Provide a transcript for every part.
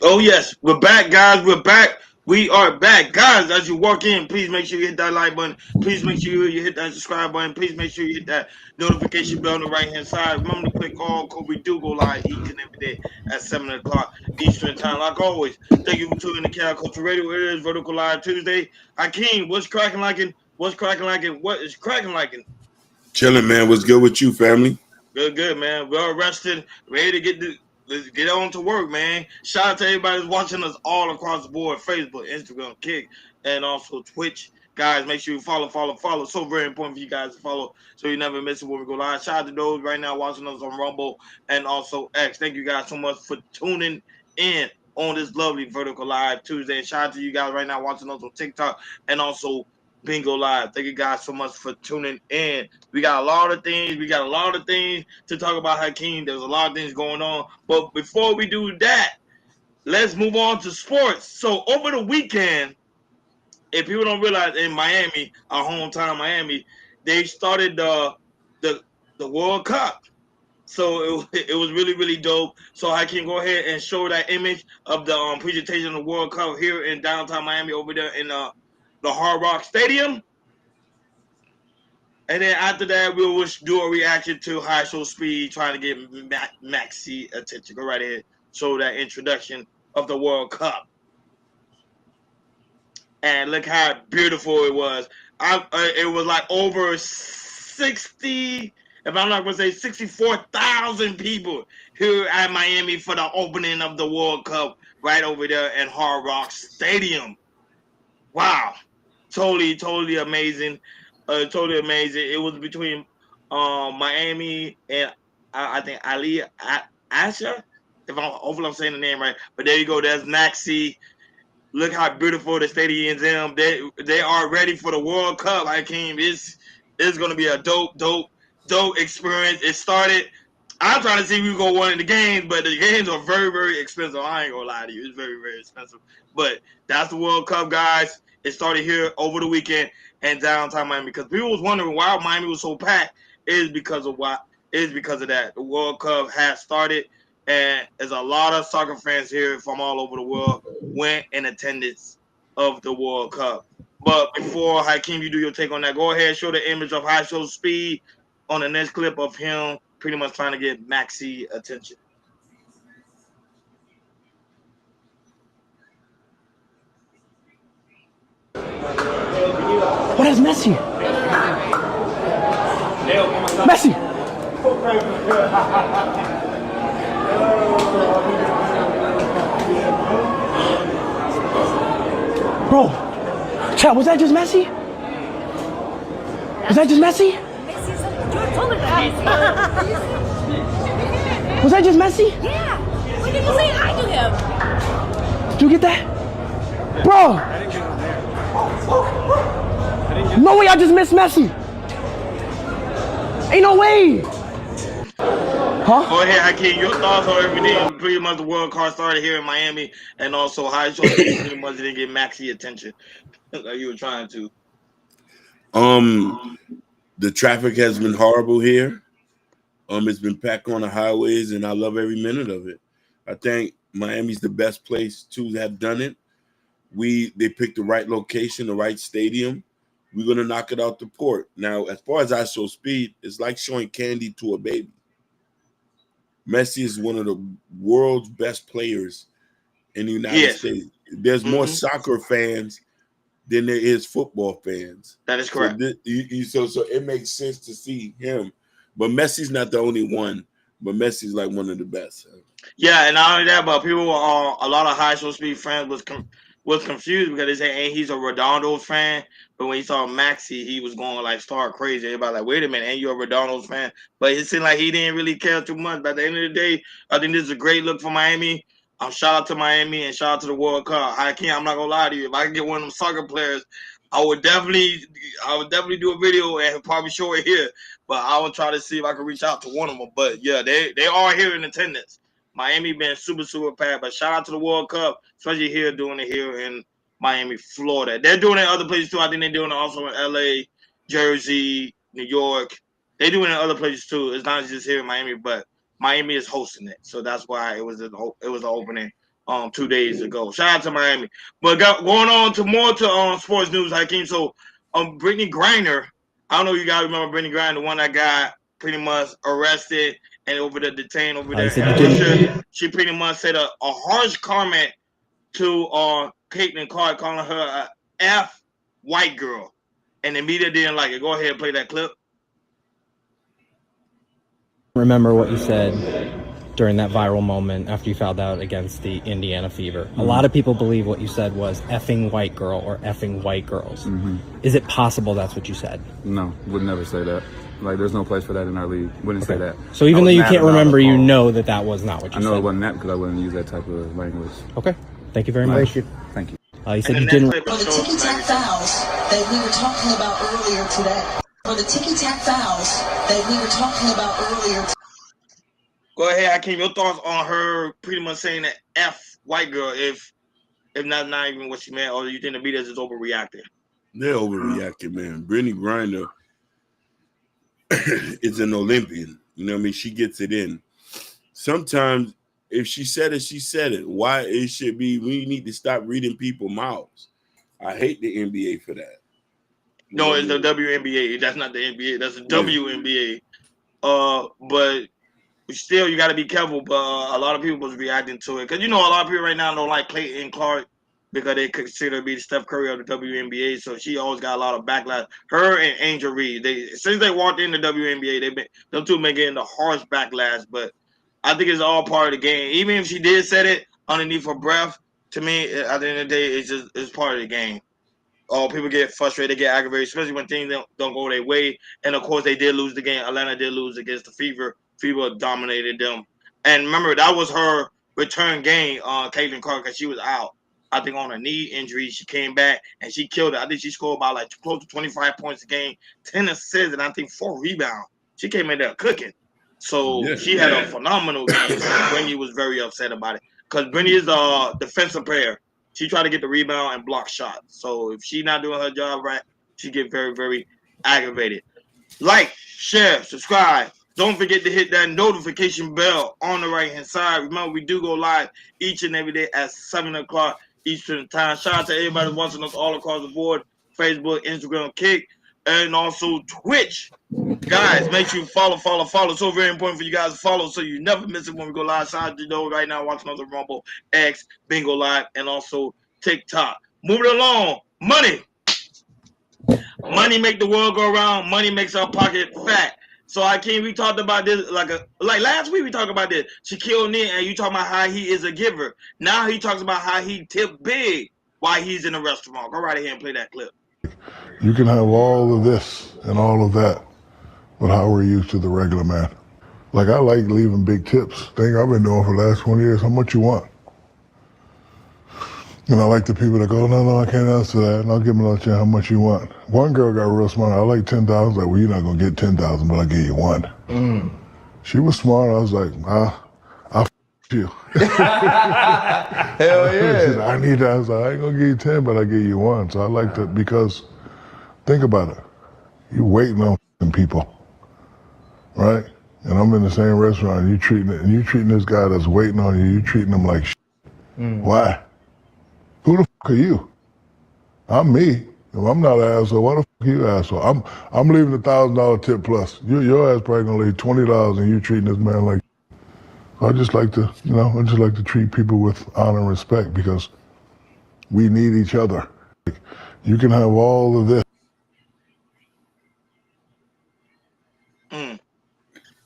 Oh yes, we're back, guys. We're back. We are back, guys. As you walk in, please make sure you hit that like button. Please make sure you hit that subscribe button. Please make sure you hit that notification bell on the right hand side. Remember to click all, cause we do go live each and every day at 7 o'clock Eastern time. Like always, thank you for tuning in to Cal Culture Radio. It is Vertical Live Tuesday. Hakeem, what's cracking like it? What's cracking like it? What is cracking like it? Chilling, man. What's good with you, family? Good, man. Well rested, ready to let's get on to work, man. Shout out to everybody who's watching us all across the board: Facebook, Instagram, Kick, and also Twitch. Guys, make sure you follow. So very important for you guys to follow, so you never miss it when we go live. Shout out to those right now watching us on Rumble and also X. Thank you guys so much for tuning in on this lovely Vertical Live Tuesday. And shout out to you guys right now watching us on TikTok and also Bingo Live. Thank you guys so much for tuning in. We got a lot of things. We got a lot of things to talk about, Hakeem. There's a lot of things going on. But before we do that, let's move on to sports. So over the weekend, if people don't realize, in Miami, our hometown Miami, they started the World Cup. So it was really dope. So I can go ahead and show that image of the presentation of the World Cup here in downtown Miami over there in the Hard Rock Stadium. And then after that, we will do a reaction to High Show Speed trying to get Maxi attention. Go right ahead. Show that introduction of the World Cup. And look how beautiful it was. It was like over 60, if I'm not going to say 64,000 people here at Miami for the opening of the World Cup right over there in Hard Rock Stadium. Wow. Totally amazing. Totally amazing. It was between Miami and I think Ali Asha. Hopefully I'm saying the name right. But there you go. There's Maxi. Look how beautiful the stadium's in. They are ready for the World Cup. Hakeem, it's gonna be a dope experience. It started. I'm trying to see if we go one of the games, but the games are very expensive. I ain't gonna lie to you, it's very expensive. But that's the World Cup, guys. It started here over the weekend in downtown Miami because people was wondering why Miami was so packed. It is because of that. The World Cup has started, and there's a lot of soccer fans here from all over the world went in attendance of the World Cup. But before Hakeem, you do your take on that, go ahead and show the image of High Show Speed on the next clip of him pretty much trying to get Maxi attention. What is Messi? Messi! Bro, chat, was that just Messi? Was that just Messi? Was that just Messi? Yeah. When did you say I do him? Did you get that? Bro! No way I just missed Messi! Ain't no way! Huh? Go ahead, Hakeem. Your thoughts on everything. Pretty much the World Cup started here in Miami, and also High Show Speed pretty much didn't get Maxi attention like you were trying to. The traffic has been horrible here. It's been packed on the highways, and I love every minute of it. I think Miami's the best place to have done it. They picked the right location, the right stadium. We're gonna knock it out the port. Now, as far as I show speed, it's like showing candy to a baby. Messi is one of the world's best players in the United States. There's more soccer fans than there is football fans. That is correct. So it makes sense to see him. But Messi's not the only one. But Messi's like one of the best. Yeah, and not only that, but people, a lot of High Show Speed fans was confused because they say, "Hey, he's a Redondo's fan." But when he saw Maxi, he was going like star crazy. Everybody like, "Wait a minute, ain't you a Redondo's fan?" But it seemed like he didn't really care too much. But at the end of the day, I think this is a great look for Miami. Shout out to Miami and shout out to the World Cup. I'm not gonna lie to you. If I could get one of them soccer players, I would definitely do a video and probably show it here. But I would try to see if I could reach out to one of them. But yeah, they are here in attendance. Miami been super packed, but shout out to the World Cup, especially here doing it here in Miami, Florida. They're doing it in other places too. I think they're doing it also in LA, Jersey, New York. They're doing it in other places too. It's not just here in Miami, but Miami is hosting it, so that's why it was an opening 2 days ago. Shout out to Miami. But going on to more to sports news, Hakeem. So Brittany Griner, I don't know if you guys remember Brittany Griner, the one that got pretty much arrested and over there detained over there in Russia. She pretty much said a harsh comment to Caitlin Clark, calling her a F white girl. And the media didn't like it. Go ahead and play that clip. Remember what you said during that viral moment after you fouled out against the Indiana Fever. A lot of people believe what you said was effing white girl or effing white girls. Is it possible that's what you said? No, would never say that. Like, there's no place for that in our league. Wouldn't say that. So even though you can't remember, you know that was not what you said? I know it wasn't that because I wouldn't use that type of language. Okay. Thank you very much. Thank you. You said you didn't... For the ticky-tack fouls that we were talking about earlier today. For the ticky-tack fouls that we were talking about earlier today. Go ahead, Hakeem. Your thoughts on her pretty much saying that F white girl, if not even what she meant, or do you think the media is just overreacting? They're overreacting, man. Brittany Griner is an Olympian. You know what I mean? She gets it in. Sometimes if she said it, she said it. Why it should be, we need to stop reading people's mouths. I hate the NBA for that. No, it's the WNBA. That's not the NBA. That's the WNBA. But still, you got to be careful. But a lot of people was reacting to it because a lot of people right now don't like Clayton Clark because they consider her to be the Steph Curry of the WNBA. So she always got a lot of backlash. Her and Angel Reed, since they walked in the WNBA, them two been getting the harsh backlash. But I think it's all part of the game. Even if she did say it underneath her breath, to me, at the end of the day, it's part of the game. People get frustrated, they get aggravated, especially when things don't go their way. And of course, they did lose the game. Atlanta did lose against the Fever. Fever dominated them. And remember, that was her return game, Caitlin Clark, because she was out. I think on a knee injury, she came back and she killed it. I think she scored about like close to 25 points a game, 10 assists, and I think 4 rebounds. She came in there cooking. So she had a phenomenal game. So Brittany was very upset about it because Brittany is a defensive player. She tried to get the rebound and block shots. So if she's not doing her job right, she get very, very aggravated. Like, share, subscribe. Don't forget to hit that notification bell on the right-hand side. Remember, we do go live each and every day at 7 o'clock Eastern time. Shout out to everybody watching us all across the board. Facebook, Instagram, Kick, and also Twitch. Guys, make sure you follow. So very important for you guys to follow so you never miss it when we go live. Shout out to right now watching us on Rumble, X, Bingo Live, and also TikTok. Moving along, money. Money make the world go around. Money makes our pocket fat. So we talked about this like last week we talked about this. Shaquille O'Neal, and you talking about how he is a giver. Now he talks about how he tipped big while he's in the restaurant. Go right ahead and play that clip. You can have all of this and all of that, but how are you to the regular man? Like, I like leaving big tips. Thing I've been doing for the last 20 years. How much you want? And I like the people that go, no, I can't answer that. And I'll give them a chance. How much you want? One girl got real smart. I like 10,000. Like, well, you're not gonna get 10,000, but I'll give you one. She was smart. I was like, I'll f you. Hell yeah. She said, I need that. I was like, I ain't gonna give you 10, but I'll give you one. So I like that because think about it. You waiting on people, right? And I'm in the same restaurant. And you treating this guy that's waiting on you. You treating him like shit. Why? Who the fuck are you? I'm me. If I'm not an asshole, why the fuck are you an asshole? I'm leaving $1,000 tip plus. Your ass probably gonna leave $20 and you treating this man like shit. I just like to, treat people with honor and respect because we need each other. You can have all of this.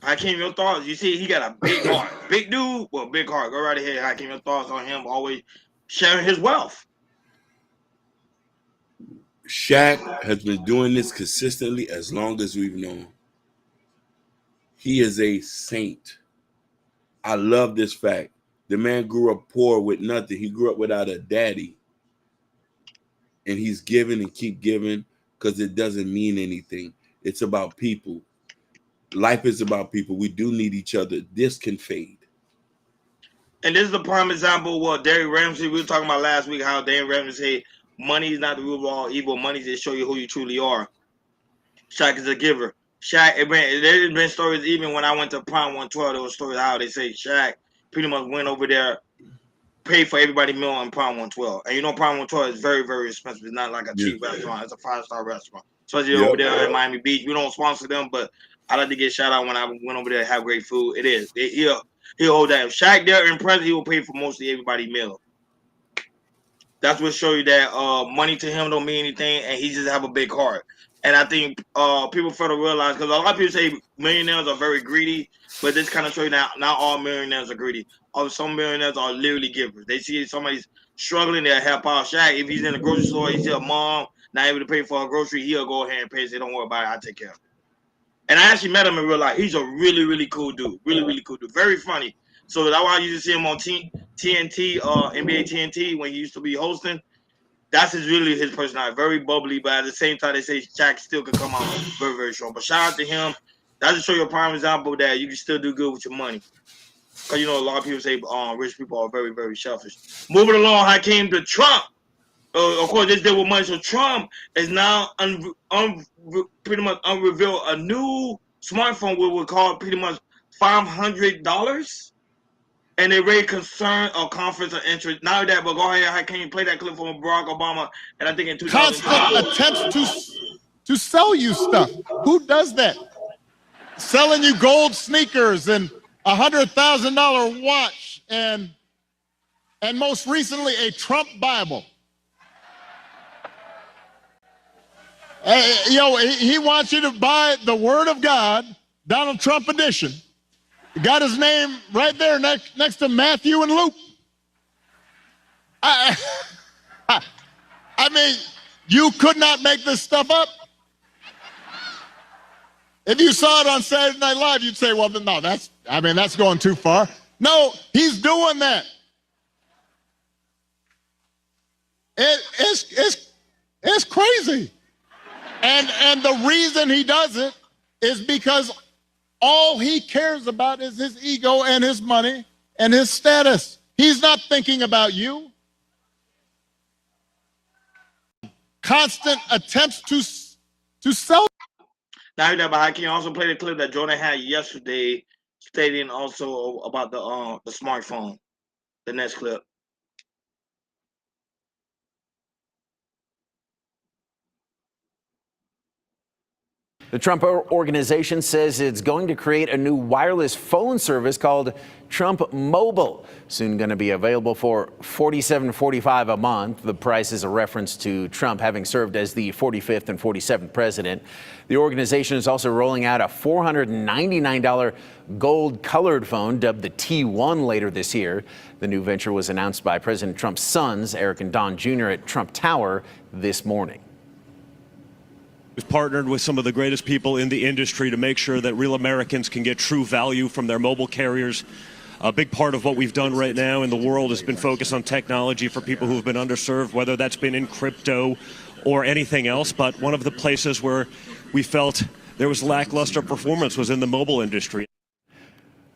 Hakeem, your thoughts? You see, he got a big heart. Big dude, well, big heart. Go right ahead, Hakeem. Your thoughts on him always sharing his wealth? Shaq has been doing this consistently as long as we've known. He is a saint. I love this fact. The man grew up poor with nothing. He grew up without a daddy. And he's giving and keep giving because it doesn't mean anything. It's about people. Life is about people. We do need each other. This can fade. And this is the prime example of what Derrick Ramsey, we were talking about last week, how Derrick Ramsey said, money is not the root of all evil. Money is to show you who you truly are. Shaq is a giver. Shaq, there's been stories, even when I went to Prime 112, there was stories how they say Shaq pretty much went over there pay for everybody meal on Prime 112. And you know Prime 112 is very, very expensive. It's not like a Yeah. cheap restaurant. It's a 5-star restaurant. Especially Yep. over there at Miami Beach. We don't sponsor them, but I like to get shout out when I went over there to have great food. It is. He'll hold that. If Shaq there in present, he will pay for mostly everybody's meal. That's what show you that money to him don't mean anything, and he just have a big heart. And I think people fail to realize, because a lot of people say millionaires are very greedy, but this kind of show you that not all millionaires are greedy. Some millionaires are literally givers. They see somebody's struggling, they'll help out. Shaq, if he's in the grocery store, he see a mom not able to pay for a grocery, he'll go ahead and pay. Say, don't worry about it, I'll take care of it. And I actually met him in real life. He's a really, really cool dude. Really, really cool dude. Very funny. So that's why I used to see him on TNT, NBA TNT, when he used to be hosting. That's really his personality. Very bubbly, but at the same time, they say Shaq still could come out very, very strong. But shout out to him. That just show you a prime example that you can still do good with your money. Because, you know, a lot of people say rich people are very, very selfish. Moving along, I came to Trump. Of course, this deal with money. So Trump is now pretty much unrevealed a new smartphone we would call pretty much $500. And they raised concern or conflicts of interest. Not that, but go ahead. Can you play that clip from Barack Obama? And I think in 2000. Constant attempts to sell you stuff. Who does that? Selling you gold sneakers and $100,000 watch and most recently a Trump Bible. He wants you to buy the Word of God, Donald Trump edition. Got his name right there next to Matthew and Luke. I mean, you could not make this stuff up. If you saw it on Saturday Night Live, you'd say, well, no, that's going too far. No, he's doing that. It's crazy. And the reason he does it is because all he cares about is his ego and his money and his status. He's not thinking about you. Constant attempts to sell. Now that, but I can also play the clip that Jordan had yesterday, stating also about the smartphone. The next clip. The Trump Organization says it's going to create a new wireless phone service called Trump Mobile. Soon going to be available for $47.45 a month. The price is a reference to Trump having served as the 45th and 47th president. The organization is also rolling out a $499 gold-colored phone dubbed the T1 later this year. The new venture was announced by President Trump's sons, Eric and Don Jr., at Trump Tower this morning. We've partnered with some of the greatest people in the industry to make sure that real Americans can get true value from their mobile carriers. A big part of what we've done right now in the world has been focused on technology for people who have been underserved, whether that's been in crypto or anything else. But one of the places where we felt there was lackluster performance was in the mobile industry.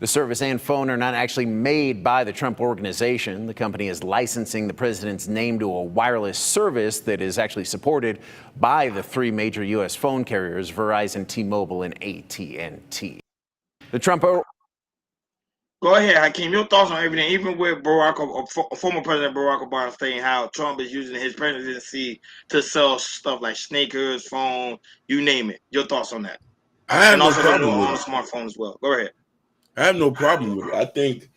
The service and phone are not actually made by the Trump Organization. The company is licensing the president's name to a wireless service that is actually supported by the three major U.S. phone carriers, Verizon, T-Mobile, and AT&T. The Trump... Go ahead, Hakeem. Your thoughts on everything, even with former President Barack Obama saying how Trump is using his presidency to sell stuff like sneakers, phone, you name it. Your thoughts on that? I have and no also problem on with the smartphone as well. Go ahead. I have no problem with it. I think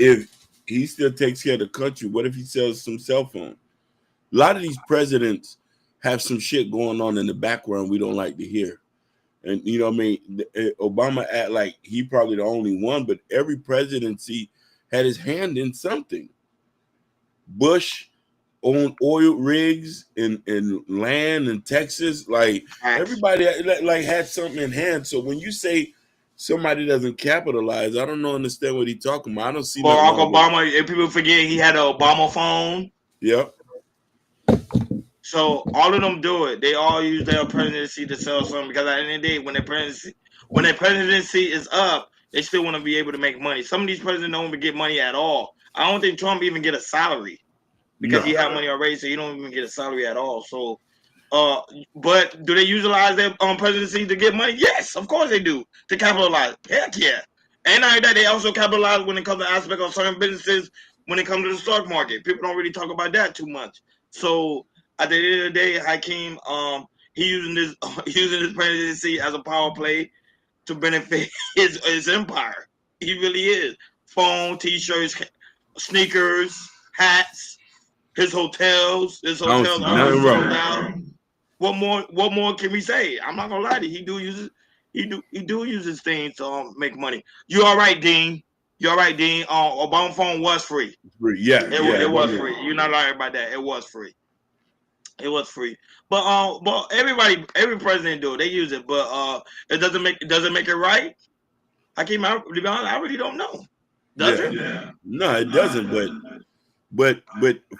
if he still takes care of the country, what if he sells some cell phone? A lot of these presidents have some shit going on in the background we don't like to hear. And, you know what I mean? Obama act like he probably the only one, but every presidency had his hand in something. Bush owned oil rigs and land in Texas. Like, everybody like had something in hand. So when you say somebody doesn't capitalize, I don't understand what he's talking about. I don't see Barack Obama, if people forget, he had an Obama phone. Yep. So all of them do it. They all use their presidency to sell something, because at the end of the day, when their presidency is up, they still want to be able to make money. Some of these presidents don't even get money at all. I don't think Trump even get a salary because he had money already, so he don't even get a salary at all. So, but do they utilize their presidency to get money? Yes, of course they do, to capitalize. Heck yeah. And not that, they also capitalize when it comes to aspect of certain businesses when it comes to the stock market. People don't really talk about that too much. So at the end of the day, Hakeem, he using his presidency as a power play to benefit his empire. He really is. Phone, t-shirts, sneakers, hats, his hotels. His I don't hotels see are nothing sold wrong. out. What more can we say? I'm not gonna lie to you. He do use his things to make money. You all right, Dean? You all right, Dean? Obama phone was free. Free. Yeah, It was free. You're not lying about that. It was free. It was free. But every president do it. They use it, but it doesn't make it right. To be honest, I really don't know. Does it? Yeah. No, it doesn't. But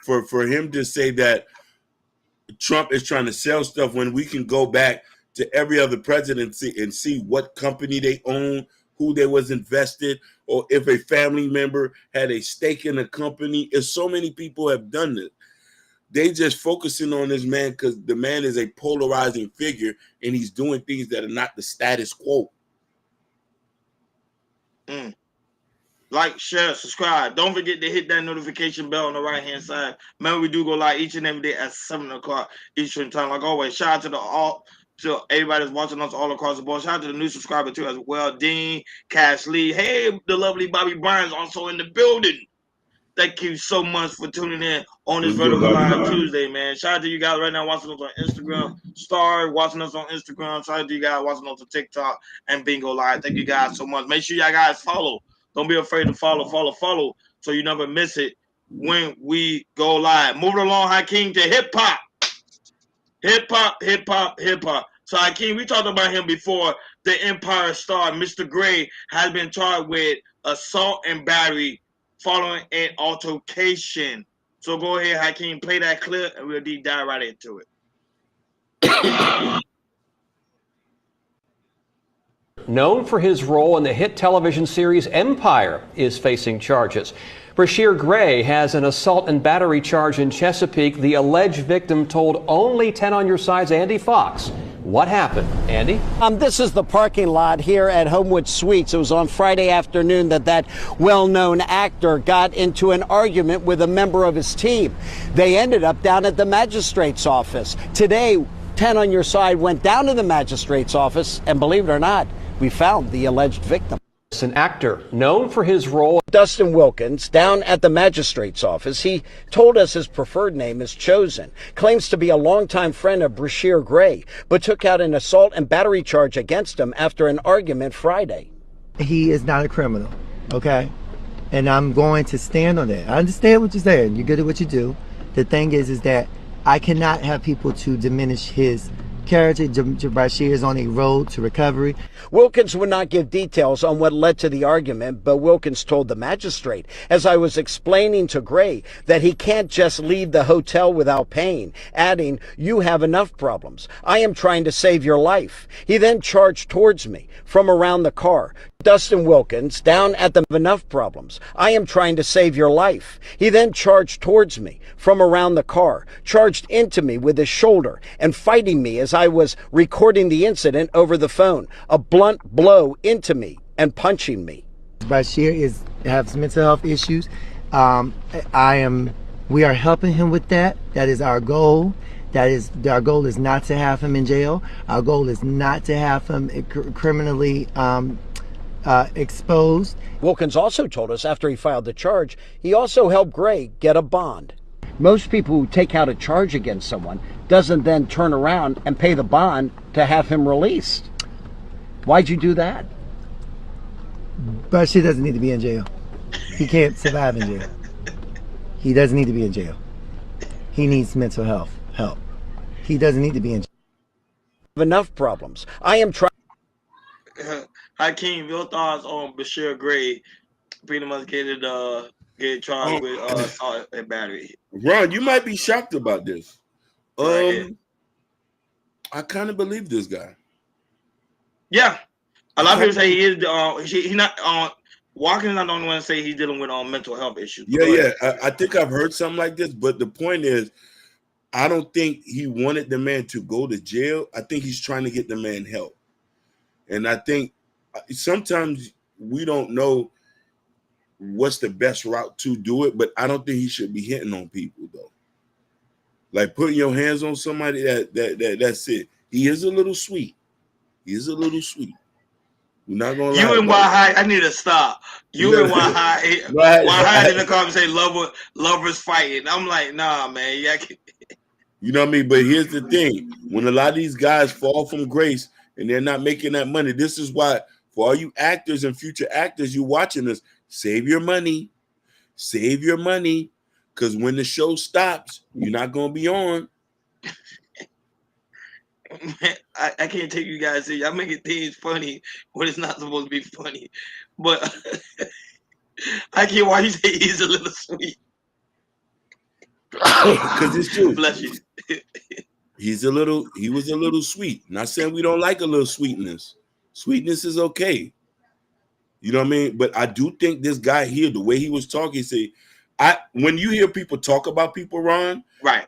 for him to say that Trump is trying to sell stuff when we can go back to every other presidency and see what company they own, who they was invested, or if a family member had a stake in a company. If so many people have done this, they just focusing on this man because the man is a polarizing figure and he's doing things that are not the status quo. Like, share, subscribe. Don't forget to hit that notification bell on the right-hand side. Remember, we do go live each and every day at 7 o'clock Eastern time. Like always, shout out to everybody that's watching us all across the board. Shout out to the new subscriber too as well. Dean, Cash Lee. Hey, the lovely Bobby Bryan's also in the building. Thank you so much for tuning in on this Vertical Live Tuesday, man. Shout out to you guys right now watching us on Instagram. Star watching us on Instagram. Shout out to you guys watching us on TikTok and Bingo Live. Thank you guys so much. Make sure y'all guys follow. Don't be afraid to follow so you never miss it when we go live. Moving along, Hakeem, to hip-hop. Hip-hop. So, Hakeem, we talked about him before. The Empire star, Mr. Gray, has been charged with assault and battery following an altercation. So go ahead, Hakeem, play that clip, and we'll deep dive right into it. Known for his role in the hit television series Empire, is facing charges. Brashear Gray has an assault and battery charge in Chesapeake. The alleged victim told only 10 on Your Side's Andy Fox. What happened, Andy? This is the parking lot here at Homewood Suites. It was on Friday afternoon that well-known actor got into an argument with a member of his team. They ended up down at the magistrate's office. Today, 10 on Your Side went down to the magistrate's office, and believe it or not, we found the alleged victim. An actor known for his role. Dustin Wilkins, down at the magistrate's office. He told us his preferred name is Chosen. Claims to be a longtime friend of Brashear Gray, but took out an assault and battery charge against him after an argument Friday. He is not a criminal, okay? And I'm going to stand on that. I understand what you're saying. You're good at what you do. The thing is that I cannot have people to diminish his character. Brashear is on a road to recovery. Wilkins would not give details on what led to the argument, but Wilkins told the magistrate, as I was explaining to Gray, that he can't just leave the hotel without paying, adding, "You have enough problems. I am trying to save your life." He then charged towards me from around the car. Dustin Wilkins, down at the enough problems. "I am trying to save your life." He then charged towards me from around the car, charged into me with his shoulder and fighting me as I was recording the incident over the phone. A blunt blow into me and punching me. Brashear has mental health issues. We are helping him with that. That is our goal. Our goal is not to have him in jail. Our goal is not to have him criminally exposed. Wilkins also told us after he filed the charge, he also helped Gray get a bond. Most people who take out a charge against someone doesn't then turn around and pay the bond to have him released. Why'd you do that? Brashear doesn't need to be in jail. He can't survive in jail. He doesn't need to be in jail. He needs mental health help. He doesn't need to be in jail. Enough problems. I am trying. Hakeem, your thoughts on Brashear Gray pretty much getting charged with assault and battery? Ron, you might be shocked about this. Right. I kind of believe this guy. Yeah, a lot of people say he is. He's not. Watkins not the only one to say he's dealing with mental health issues. Yeah. I think I've heard something like this, but the point is, I don't think he wanted the man to go to jail. I think he's trying to get the man help, and I think sometimes we don't know what's the best route to do it, but I don't think he should be hitting on people though. Like putting your hands on somebody that's it. He is a little sweet. He is a little sweet. We're not gonna lie. You and Why I need to stop. You and Why in the comments say lovers fighting. I'm like, nah, man. Yeah, you know what I mean? But here's the thing: when a lot of these guys fall from grace and they're not making that money, this is why for all you actors and future actors, you watching this, save your money. Save your money. Because when the show stops, you're not gonna be on. Man, I can't take you guys serious. Y'all making things funny when it's not supposed to be funny. But I can't why you say he's a little sweet. Because it's true. Bless you. He was a little sweet. Not saying we don't like a little sweetness. Sweetness is okay. You know what I mean? But I do think this guy here, the way he was talking, when you hear people talk about people, Ron, right?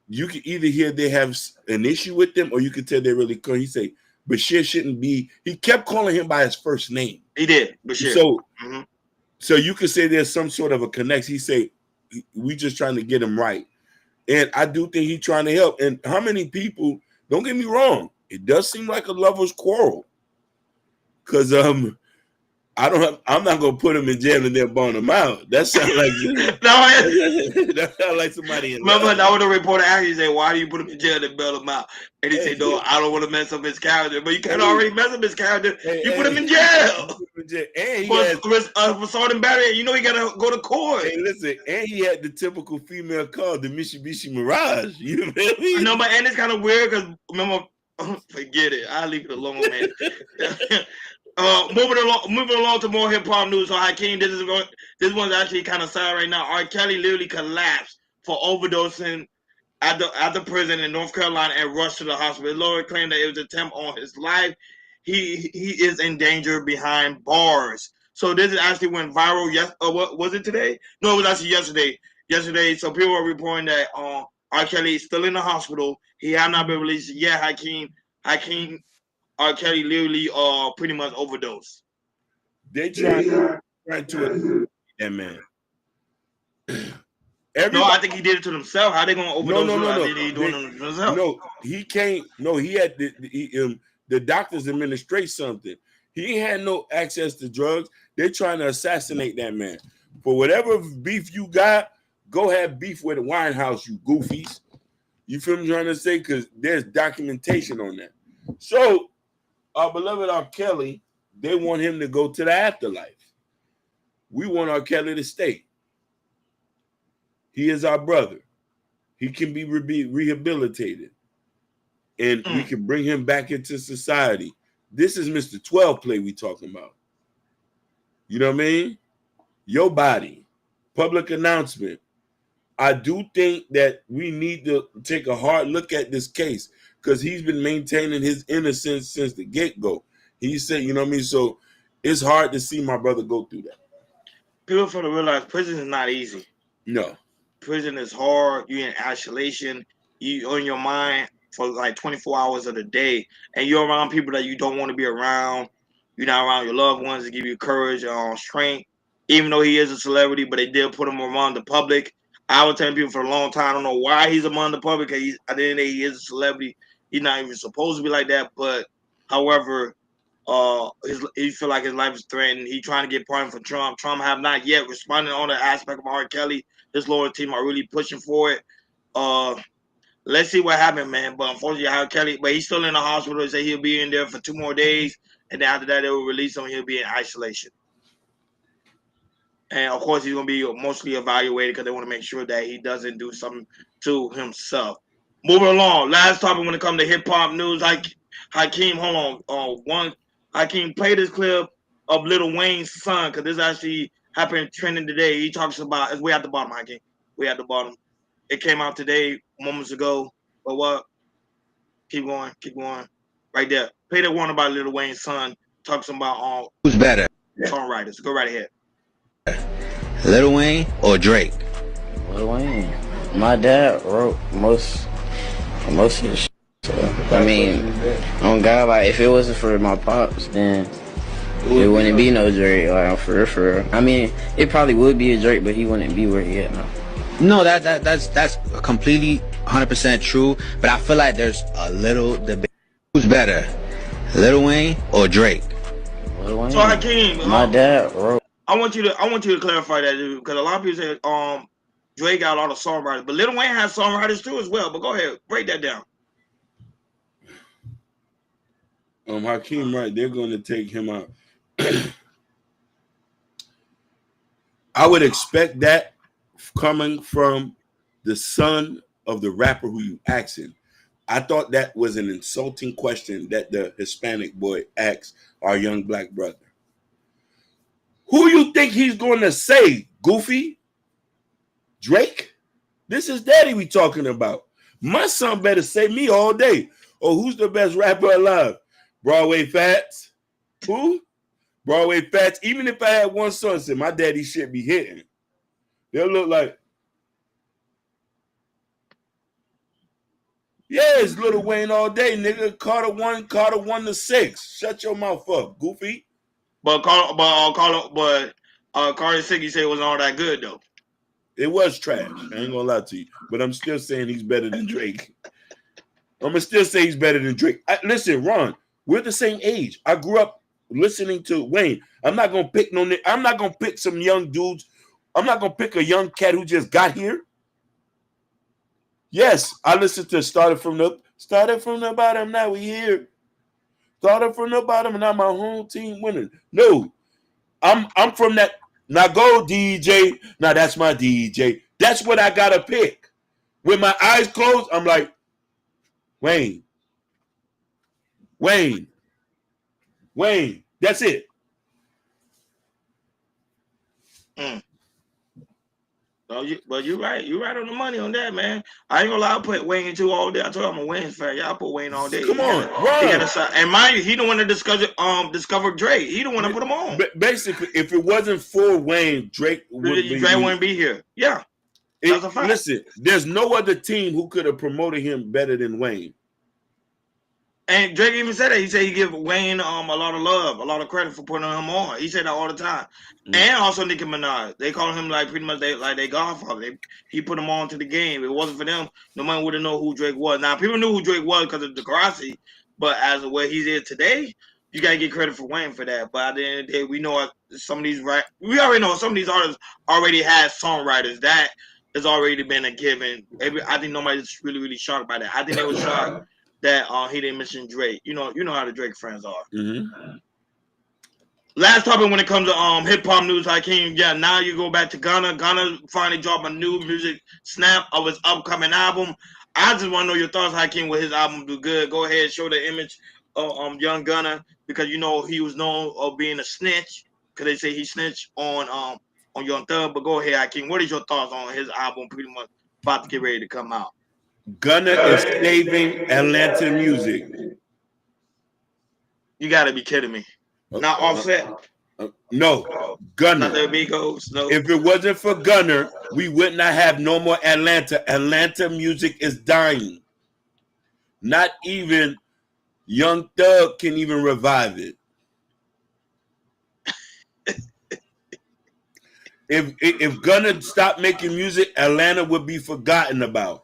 You can either hear they have an issue with them, or you can tell they're really cool. He say Bashir shouldn't be. He kept calling him by his first name. He did, Bashir. So you could say there's some sort of a connection. He say we just trying to get him right, and I do think he's trying to help. And how many people? Don't get me wrong. It does seem like a lover's quarrel, because I'm not gonna put him in jail and then burn him out. That sounds like that sounds like somebody. Remember, that was the reporter asked you, say, "Why do you put him in jail and bail him out?" And he said, "No, I don't want to mess up his character." But you can't already mess up his character. You put him in jail. And for assault and battery. You know he gotta go to court. Hey, listen, and he had the typical female car, the Mitsubishi Mirage. You feel me? No, but and it's kind of weird because remember, forget it. I'll leave it alone, man. Moving along to more hip hop news. So Hakeem, this one's actually kind of sad right now. R. Kelly literally collapsed for overdosing at the prison in North Carolina and rushed to the hospital. His lawyer claimed that it was an attempt on his life. He is in danger behind bars. So this is actually went viral. Yes, what was it today? No, it was actually yesterday. So people are reporting that R. Kelly is still in the hospital. He had not been released yet. Hakeem. R. Kelly literally pretty much overdosed. They trying to that man. No, I think he did it to himself. How they gonna overdose? No, he can't. No, he had the doctors administrate something. He had no access to drugs. They're trying to assassinate that man. For whatever beef you got, go have beef with the Winehouse, you goofies. You feel me? I'm trying to say? Because there's documentation on that. So our beloved R. Kelly, they want him to go to the afterlife. We want R. Kelly to stay. He is our brother. He can be rehabilitated. And we can bring him back into society. This is Mr. 12 play we talking about. You know what I mean? Your body. Public announcement. I do think that we need to take a hard look at this case because he's been maintaining his innocence since the get-go. He said, you know what I mean? So it's hard to see my brother go through that. People have to realize prison is not easy. No. Prison is hard. You're in isolation. You on your mind for like 24 hours of the day. And you're around people that you don't want to be around. You're not around your loved ones to give you courage and strength. Even though he is a celebrity, but they did put him around the public. I was telling people for a long time, I don't know why he's among the public. At the end of the day, he is a celebrity. He's not even supposed to be like that. But, however, he feel like his life is threatened. He's trying to get pardoned for Trump. Trump have not yet responded on the aspect of R. Kelly. His lawyer team are really pushing for it. Let's see what happens, man. But unfortunately, R. Kelly, but he's still in the hospital. They say he'll be in there for 2 more days. And then after that, they will release him. He'll be in isolation. And, of course, he's going to be mostly evaluated because they want to make sure that he doesn't do something to himself. Moving along. Last topic when it comes to hip-hop news. Hakeem, hold on. Hakeem, play this clip of Lil Wayne's son because this actually happened trending today. He talks about – it's way at the bottom, Hakeem. Way at the bottom. It came out today, moments ago. But what? Keep going. Right there. Play that one about Lil Wayne's son. Talks about who's better? Songwriters. Go right ahead. Lil Wayne or Drake? Lil Wayne. My dad wrote most of the shit. So, I mean, on God, like if it wasn't for my pops, then It wouldn't be no Drake, like, for real, for real. I mean, it probably would be a Drake, but he wouldn't be where he at now. No, that's completely 100% true. But I feel like there's a little debate. Who's better, Lil Wayne or Drake? Lil Wayne. So Hakeem, My dad wrote. I want you to clarify that, dude, because a lot of people say Drake got a lot of songwriters, but Lil Wayne has songwriters too as well. But go ahead, break that down. Hakeem, right? They're going to take him out. I would expect that coming from the son of the rapper who you asking. I thought that was an insulting question that the Hispanic boy asked our young black brother. Who you think he's going to say, Goofy? Drake? This is Daddy we talking about. My son better say me all day. Oh, who's the best rapper alive? Broadway Fats? Who? Broadway Fats. Even if I had one son, said my daddy shit be hitting. They'll look like, yeah, it's Lil Wayne all day, nigga. Carter 1 to 6. Shut your mouth up, Goofy. But Carter 6, you say it wasn't all that good though. It was trash. I ain't gonna lie to you, but I'm still saying he's better than Drake. I'm gonna still say he's better than Drake. Listen, Ron, we're the same age. I grew up listening to Wayne. I'm not gonna pick some young dudes. I'm not gonna pick a young cat who just got here. Yes, I listened to started from the bottom. Now we here. Started from the bottom, and now my home team winning. No, I'm from that. Now go DJ. Now that's my DJ. That's what I gotta pick. With my eyes closed, I'm like, Wayne. That's it. But you're right. You're right on the money on that, man. I ain't gonna lie. I put Wayne into all day. I told you I'm a Wayne fan. Y'all put Wayne all day. Come on, and mind you, he the one to discover Drake. He the one to put him on. Basically, if it wasn't for Wayne, Drake wouldn't be here. Yeah, that's a fact. Listen, there's no other team who could have promoted him better than Wayne. And Drake even said that. He said he give Wayne a lot of love, a lot of credit for putting him on. He said that all the time. And also Nicki Minaj. They call him like pretty much they godfather. He put him on to the game. If it wasn't for them, nobody would have known who Drake was. Now people knew who Drake was because of Degrassi, but as of where he's is today, you gotta get credit for Wayne for that. But at the end of the day, we know some of these we already know some of these artists already had songwriters. That has already been a given. I think nobody's really shocked by that. I think they were shocked that he didn't mention Drake. You know how the Drake fans are. Mm-hmm. Last topic when it comes to hip hop news, Hakeem. Yeah, now you go back to Gunna. Gunna finally dropped a new music snap of his upcoming album. I just want to know your thoughts, Hakeem. Will his album do good? Go ahead, show the image of young Gunna, because you know he was known of being a snitch. Because they say he snitched on Young Thug. But go ahead, Hakeem. What is your thoughts on his album? Pretty much about to get ready to come out. Gunna is saving Atlanta music. You got to be kidding me. Not Offset? No. Gunna. Not the Amigos? No. If it wasn't for Gunna, we would not have no more Atlanta. Atlanta music is dying. Not even Young Thug can even revive it. If Gunna stopped making music, Atlanta would be forgotten about.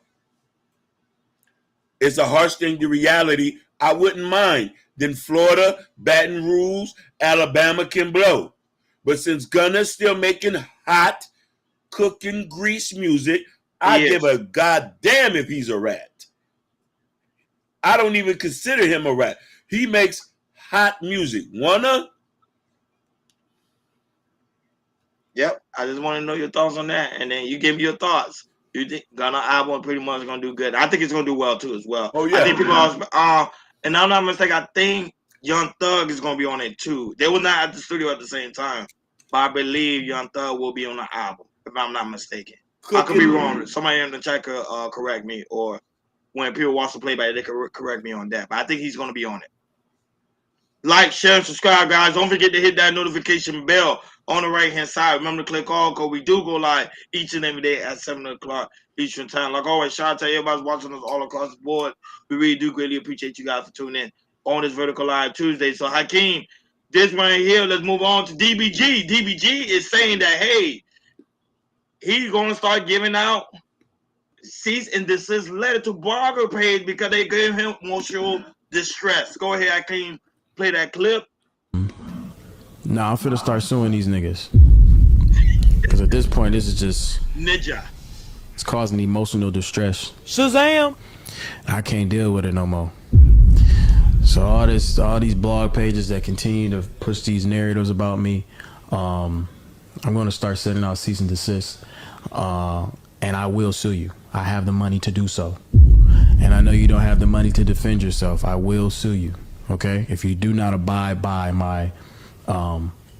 It's a harsh thing to reality. I wouldn't mind. Then Florida, Baton Rouge, Alabama can blow. But since Gunna's still making hot, cooking grease music, I give a goddamn if he's a rat. I don't even consider him a rat. He makes hot music. Wanna? Yep. I just want to know your thoughts on that. And then you give me your thoughts. You think Gunna album pretty much gonna do good? I think it's gonna do well too as well. Oh yeah. I think people and I'm not mistaken, I think Young Thug is gonna be on it too. They were not at the studio at the same time, but I believe Young Thug will be on the album, if I'm not mistaken. I could be wrong. Somebody in the chat could correct me, or when people watch the playback, they could correct me on that. But I think he's gonna be on it. Like, share, and subscribe, guys. Don't forget to hit that notification bell on the right-hand side. Remember to click all, because we do go live each and every day at 7 o'clock Eastern time. Like always, shout out to everybody watching us all across the board. We really do greatly appreciate you guys for tuning in on this Vertical Live Tuesday. So, Hakeem, this one here, let's move on to DBG. DBG is saying that, hey, he's going to start giving out cease and desist letter to blogger page because they gave him emotional distress. Go ahead, I can play that clip. Nah, I'm finna start suing these niggas. Because at this point, this is just... Ninja. It's causing emotional distress. Shazam! I can't deal with it no more. So all these blog pages that continue to push these narratives about me, I'm going to start sending out cease and desist. And I will sue you. I have the money to do so. And I know you don't have the money to defend yourself. I will sue you, okay? If you do not abide by my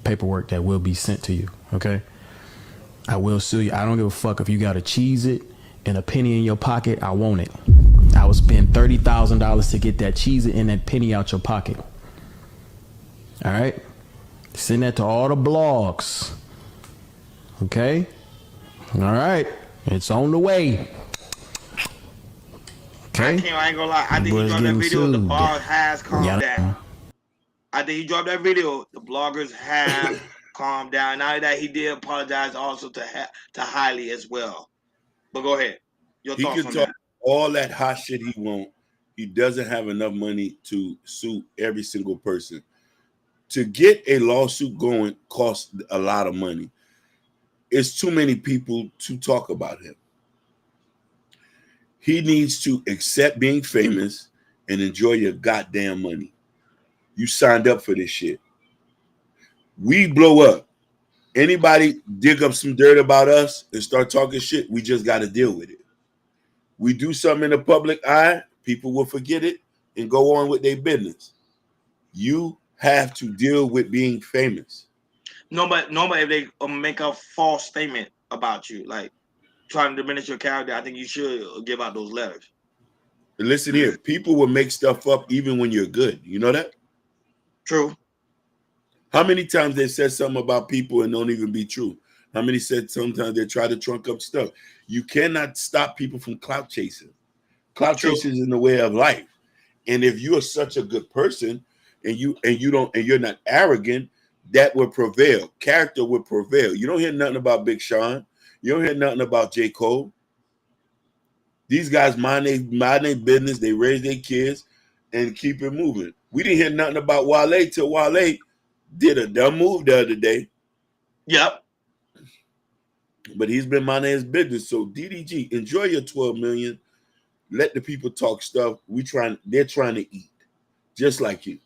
paperwork that will be sent to you, okay? I will sue you. I don't give a fuck if you got to cheese it and a penny in your pocket. I want it. I would spend $30,000 to get that cheese it and that penny out your pocket. All right? Send that to all the blogs. Okay? All right. It's on the way. Okay? I ain't gonna lie. I think he dropped that video. The bar has calmed down. I think he dropped that video. The bloggers have calmed down. Now that he did apologize also to Hailey as well. But go ahead. Your He thoughts can on talk that? all that hot shit he want. He doesn't have enough money to sue every single person. To get a lawsuit going costs a lot of money. It's too many people to talk about him. He needs to accept being famous and enjoy your goddamn money. You signed up for this shit. We blow up. Anybody dig up some dirt about us and start talking shit, we just got to deal with it. We do something in the public eye, people will forget it and go on with their business. You have to deal with being famous. No, but if they make a false statement about you, like trying to diminish your character, I think you should give out those letters. And listen here, people will make stuff up even when you're good. You know that? True. How many times they said something about people and don't even be true? How many said sometimes they try to trunk up stuff? You cannot stop people from clout chasing. Clout chasing is in the way of life. And if you are such a good person and you're not arrogant, that will prevail. Character will prevail. You don't hear nothing about Big Sean. You don't hear nothing about J. Cole. These guys mind their business. They raise their kids and keep it moving. We didn't hear nothing about Wale till Wale did a dumb move the other day. Yep. But he's been minding his business. So DDG, enjoy your 12 million. Let the people talk stuff. They're trying to eat, just like you.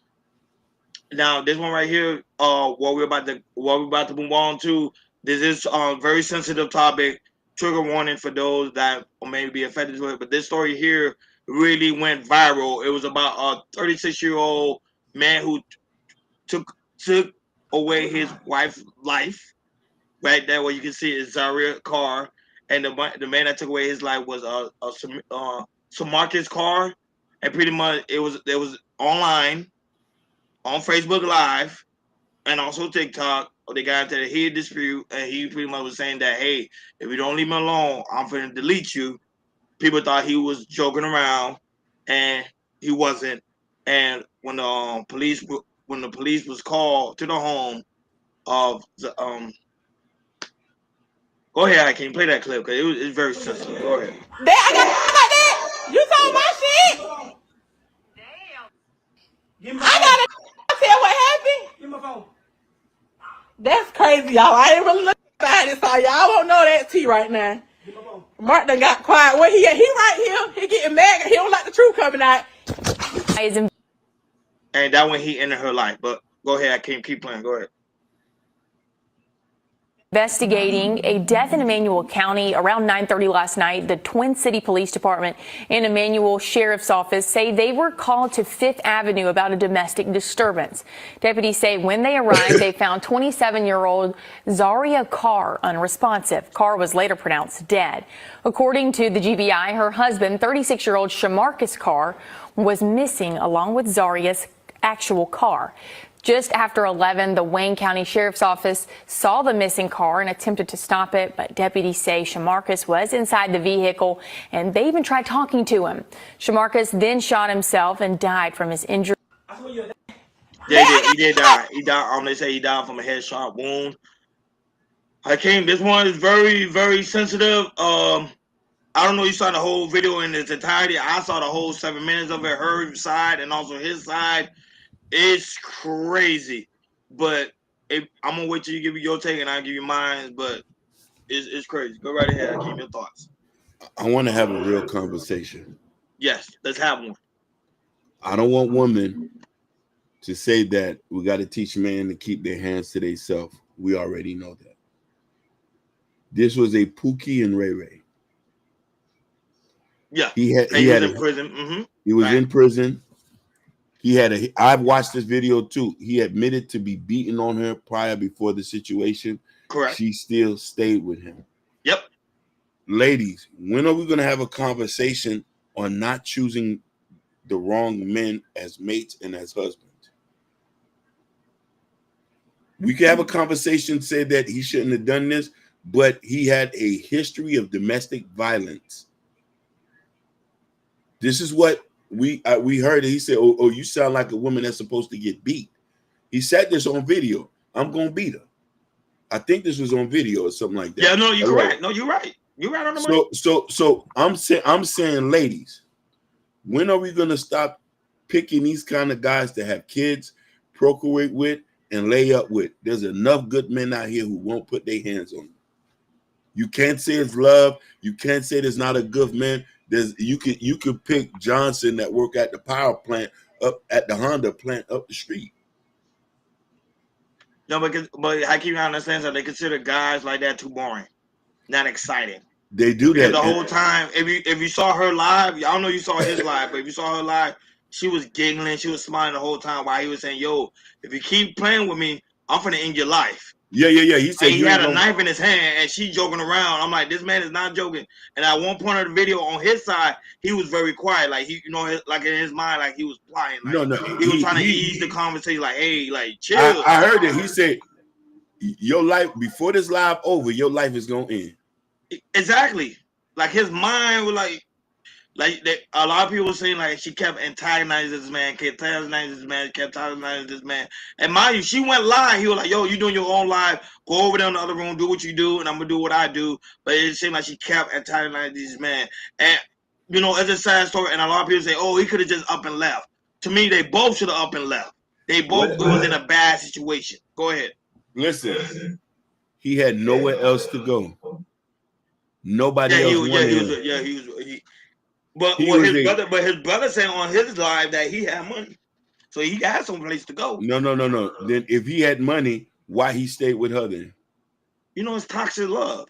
Now this one right here, what we're about to move on to. This is a very sensitive topic. Trigger warning for those that may be affected with it. But this story here really went viral. It was about a 36-year-old man who took away his wife's life. Right there, where you can see is Zaria car, and the man that took away his life was Samarcus car, and pretty much it was online, on Facebook Live, and also TikTok. They got into a heated dispute, and he pretty much was saying that, hey, if you don't leave me alone, I'm gonna delete you. People thought he was joking around, and he wasn't. And when the police was called to the home of the Go ahead, I can play that clip because it's very sensitive. Go ahead. I got that. You saw my shit. Damn. I gotta tell what happened. Give my phone. That's crazy, y'all. I ain't really looking at it, so y'all won't know that T right now. Mark done got quiet. Where he at? He right here. He getting mad. He don't like the truth coming out. And that when he ended her life. But go ahead, I can't keep playing. Go ahead. Investigating a death in Emmanuel County around 9:30 last night. The Twin City Police Department and Emmanuel Sheriff's Office say they were called to Fifth Avenue about a domestic disturbance. Deputies say when they arrived, they found 27-year-old Zaria Carr unresponsive. Carr was later pronounced dead. According to the GBI, her husband, 36-year-old Shamarcus Carr, was missing along with Zaria's actual car. Just after 11, the Wayne County Sheriff's Office saw the missing car and attempted to stop it, but deputies say Shamarcus was inside the vehicle, and they even tried talking to him. Shamarcus then shot himself and died from his injury. Yeah, he did die. He died. They say he died from a headshot wound. This one is very, very sensitive. I don't know. You saw the whole video in its entirety. I saw the whole 7 minutes of it. Her side and also his side. It's crazy, but I'm gonna wait till you give me your take and I'll give you mine. But it's crazy. Go right ahead. Hakeem, your thoughts. I want to have a real conversation. Yes, let's have one. I don't want women to say that we got to teach men to keep their hands to themselves. We already know that. This was a Pookie and Ray Ray. Yeah, he was in prison. Mm-hmm. He was in prison. I've watched this video too. He admitted to be beaten on her before the situation. Correct. She still stayed with him. Yep. Ladies, when are we going to have a conversation on not choosing the wrong men as mates and as husbands? We can have a conversation, say that he shouldn't have done this, but he had a history of domestic violence. This is what we heard. He said, oh, you sound like a woman that's supposed to get beat. He said this on video. I'm going to beat her. I think this was on video or something like that. Yeah, no, you're correct. No, you're right. You're right on the money. So I'm saying, ladies, when are we going to stop picking these kind of guys to have kids, procreate with, and lay up with? There's enough good men out here who won't put their hands on you. You can't say it's love. You can't say there's not a good man. You could pick Johnson that work at the power plant up at the Honda plant up the street. No, but Hakeem understands that they consider guys like that too boring, not exciting. They do that the whole time. If you saw her live, I don't know you saw his live, but if you saw her live, she was giggling, she was smiling the whole time while he was saying, "Yo, if you keep playing with me, I'm finna end your life." Yeah. He said he had a knife in his hand and she joking around. I'm like, this man is not joking. And at one point of the video on his side, he was very quiet, like like in his mind, like he was plying. Like, he was trying to ease the conversation, like, hey, like chill. I heard it. He said, "Your life before this live over, your life is gonna end." Exactly. Like his mind was like a lot of people were saying like she kept antagonizing this man, kept antagonizing this man. And mind you, she went live. He was like, "Yo, you doing your own live? Go over there in the other room, do what you do, and I'm gonna do what I do." But it seemed like she kept antagonizing this man. And it's a sad story. And a lot of people say, "Oh, he could have just up and left." To me, they both should have up and left. They both was in a bad situation. Go ahead. Listen, he had nowhere else to go. Nobody else wanted him. But his brother said on his live that he had money, so he got some place to go. No. Then if he had money, why he stayed with her then? It's toxic love.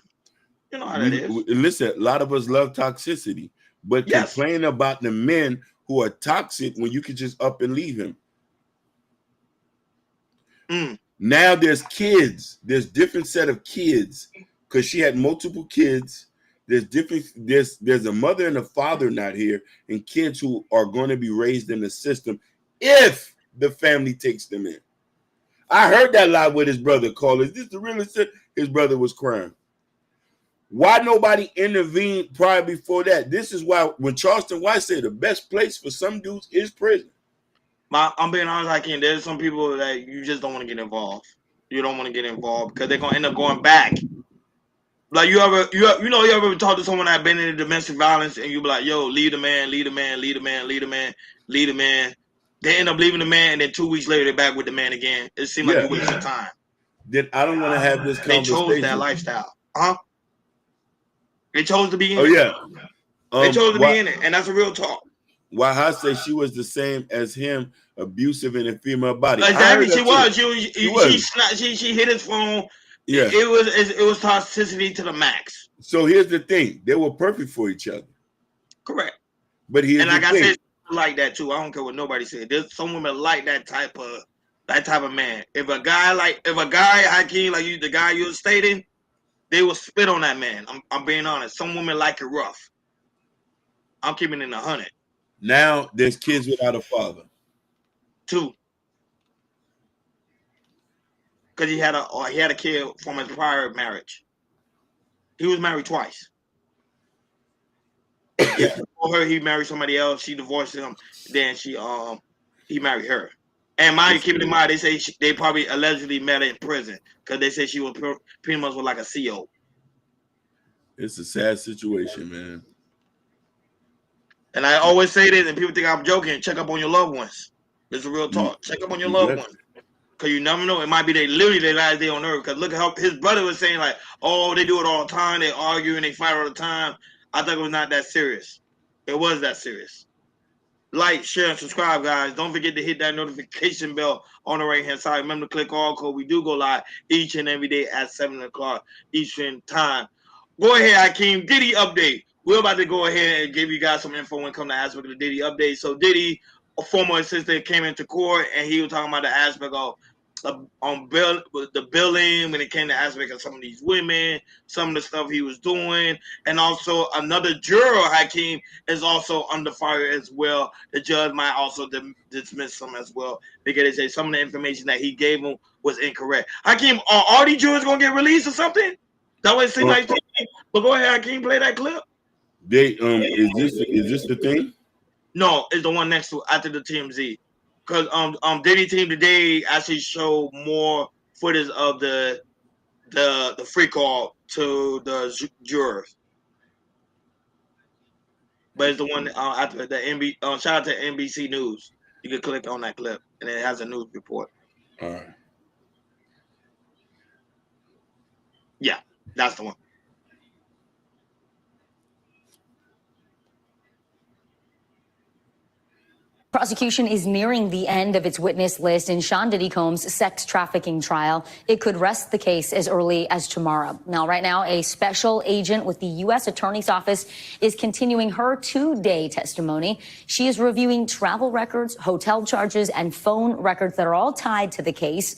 You know how that is. Listen, a lot of us love toxicity, but complain about the men who are toxic when you could just up and leave him. Now there's kids. There's different set of kids because she had multiple kids. There's a mother and a father not here, and kids who are going to be raised in the system if the family takes them in. I heard that live with his brother call. Is this the real estate? His brother was crying. Why nobody intervened prior before that? This is why when Charleston White said the best place for some dudes is prison. I'm being honest, there's some people that you just don't want to get involved. You don't want to get involved because they're gonna end up going back. Like you ever talk to someone that been in domestic violence and you be like, "Yo, leave the man, leave the man, leave the man, leave the man, leave the man." They end up leaving the man, and then 2 weeks later they're back with the man again. It seems like you waste your time. Then I don't want to have this conversation. They chose that lifestyle, They chose to be in it. Yeah. They chose to be in it, and that's a real talk. Why say she was the same as him, abusive in a female body? Exactly, she was. She hit his phone. Yeah, it was toxicity to the max. So here's the thing: they were perfect for each other. Correct. But here's the thing. I said like that too. I don't care what nobody said. There's some women like that type of man. If a guy Hakeem, like you, the guy you're stating, they will spit on that man. I'm being honest. Some women like it rough. I'm keeping it 100. Now there's kids without a father. 2. Because he had a kid from his prior marriage. He was married twice. Before her, he married somebody else. She divorced him. Then he married her. And mind, keep it in mind, they say they probably allegedly met her in prison because they say she was pretty much like a CO. It's a sad situation, man. And I always say this, and people think I'm joking. Check up on your loved ones. This is real talk. Check up on your loved ones. Because you never know. It might be literally their last day on earth. Because look at how his brother was saying, like, oh, they do it all the time. They argue and they fight all the time. I think it was not that serious. It was that serious. Like, share, and subscribe, guys. Don't forget to hit that notification bell on the right-hand side. Remember to click all, because we do go live each and every day at 7 o'clock Eastern time. Go ahead, Hakeem. Diddy update. We're about to go ahead and give you guys some info when it comes to aspect of the Diddy update. So Diddy, a former assistant, came into court, and he was talking about the aspect of the billing when it came to aspect of some of these women, some of the stuff he was doing, and also another juror, Hakeem, is also under fire as well. The judge might also dismiss him as well because they say some of the information that he gave him was incorrect. Hakeem, are all these jurors gonna get released or something? That way it seems like. But go ahead, Hakeem, play that clip. They is this the thing? No, it's the one next to after the TMZ. Because Diddy team today actually showed more footage of the free call to the jurors. But it's the one after the shout out to NBC News. You can click on that clip and it has a news report. All right. Yeah, that's the one. Prosecution is nearing the end of its witness list in Sean Diddy Combs' sex trafficking trial. It could rest the case as early as tomorrow. Now, right now, a special agent with the U.S. Attorney's Office is continuing her two-day testimony. She is reviewing travel records, hotel charges, and phone records that are all tied to the case.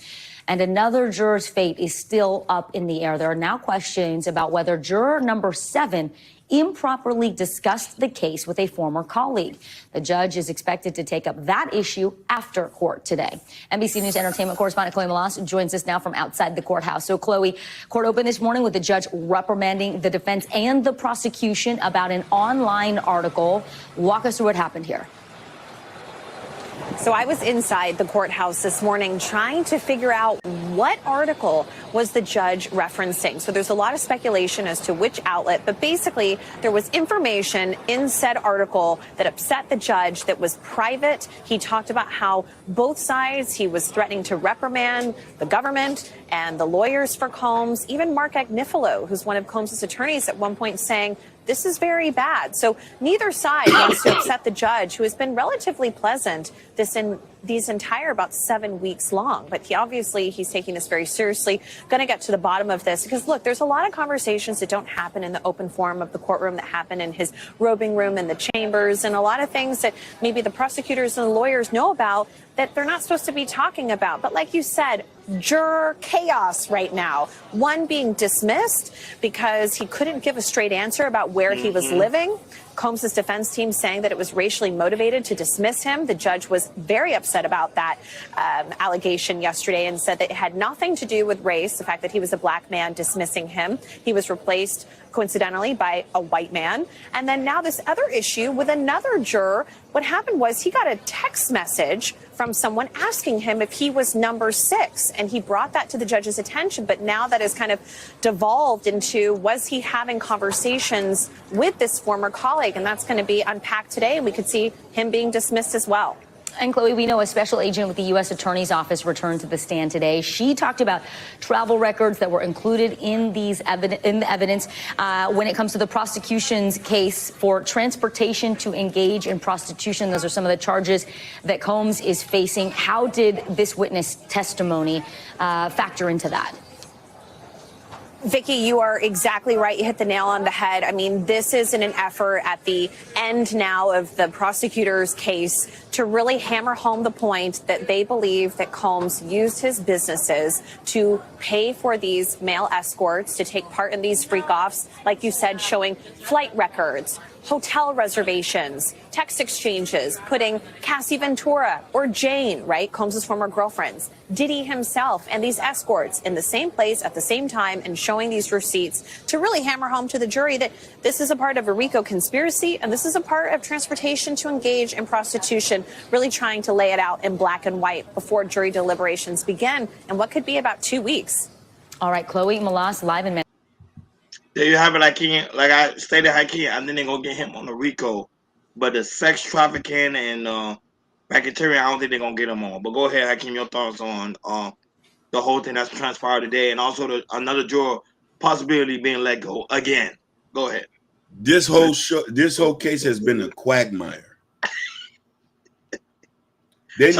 And another juror's fate is still up in the air. There are now questions about whether juror number 7 improperly discussed the case with a former colleague. The judge is expected to take up that issue after court today. NBC News entertainment correspondent Chloe Malas joins us now from outside the courthouse. So, Chloe, court opened this morning with the judge reprimanding the defense and the prosecution about an online article. Walk us through what happened here. So I was inside the courthouse this morning trying to figure out what article was the judge referencing. So there's a lot of speculation as to which outlet, but basically there was information in said article that upset the judge that was private. He talked about how both sides, he was threatening to reprimand the government and the lawyers for Combs, even Mark Agnifilo, who's one of Combs' attorneys, at one point saying, this is very bad. So neither side wants to upset the judge, who has been relatively pleasant these entire about 7 weeks long. But he's taking this very seriously. Going to get to the bottom of this because, look, there's a lot of conversations that don't happen in the open forum of the courtroom that happen in his robing room and the chambers, and a lot of things that maybe the prosecutors and the lawyers know about that they're not supposed to be talking about. But like you said, juror chaos right now. One being dismissed because he couldn't give a straight answer about where he was living. Combs' defense team saying that it was racially motivated to dismiss him. The judge was very upset about that allegation yesterday and said that it had nothing to do with race, the fact that he was a black man dismissing him. He was replaced, coincidentally, by a white man. And then now this other issue with another juror. What happened was he got a text message from someone asking him if he was number 6, and he brought that to the judge's attention. But now that has kind of devolved into, was he having conversations with this former colleague? And that's going to be unpacked today, and we could see him being dismissed as well. And Chloe, we know a special agent with the U.S. Attorney's Office returned to the stand today. She talked about travel records that were included in the evidence when it comes to the prosecution's case for transportation to engage in prostitution. Those are some of the charges that Combs is facing. How did this witness testimony factor into that? Vicky, you are exactly right. You hit the nail on the head. I mean, this is in an effort at the end now of the prosecutor's case to really hammer home the point that they believe that Combs used his businesses to pay for these male escorts to take part in these freak-offs, like you said, showing flight records, hotel reservations, text exchanges, putting Cassie Ventura or Jane, right, Combs' former girlfriends, Diddy himself, and these escorts in the same place at the same time and showing these receipts to really hammer home to the jury that this is a part of a RICO conspiracy and this is a part of transportation to engage in prostitution, really trying to lay it out in black and white before jury deliberations begin in what could be about 2 weeks. All right, Chloe Malas, live in Manhattan. There you have it. Like I stated, and then they're gonna get him on the RICO, but the sex trafficking and racketeering, I don't think they're gonna get him on. But go ahead, Hakeem, your thoughts on the whole thing that's transpired today, and also another juror possibility being let go again. Go ahead. This whole case has been a quagmire. They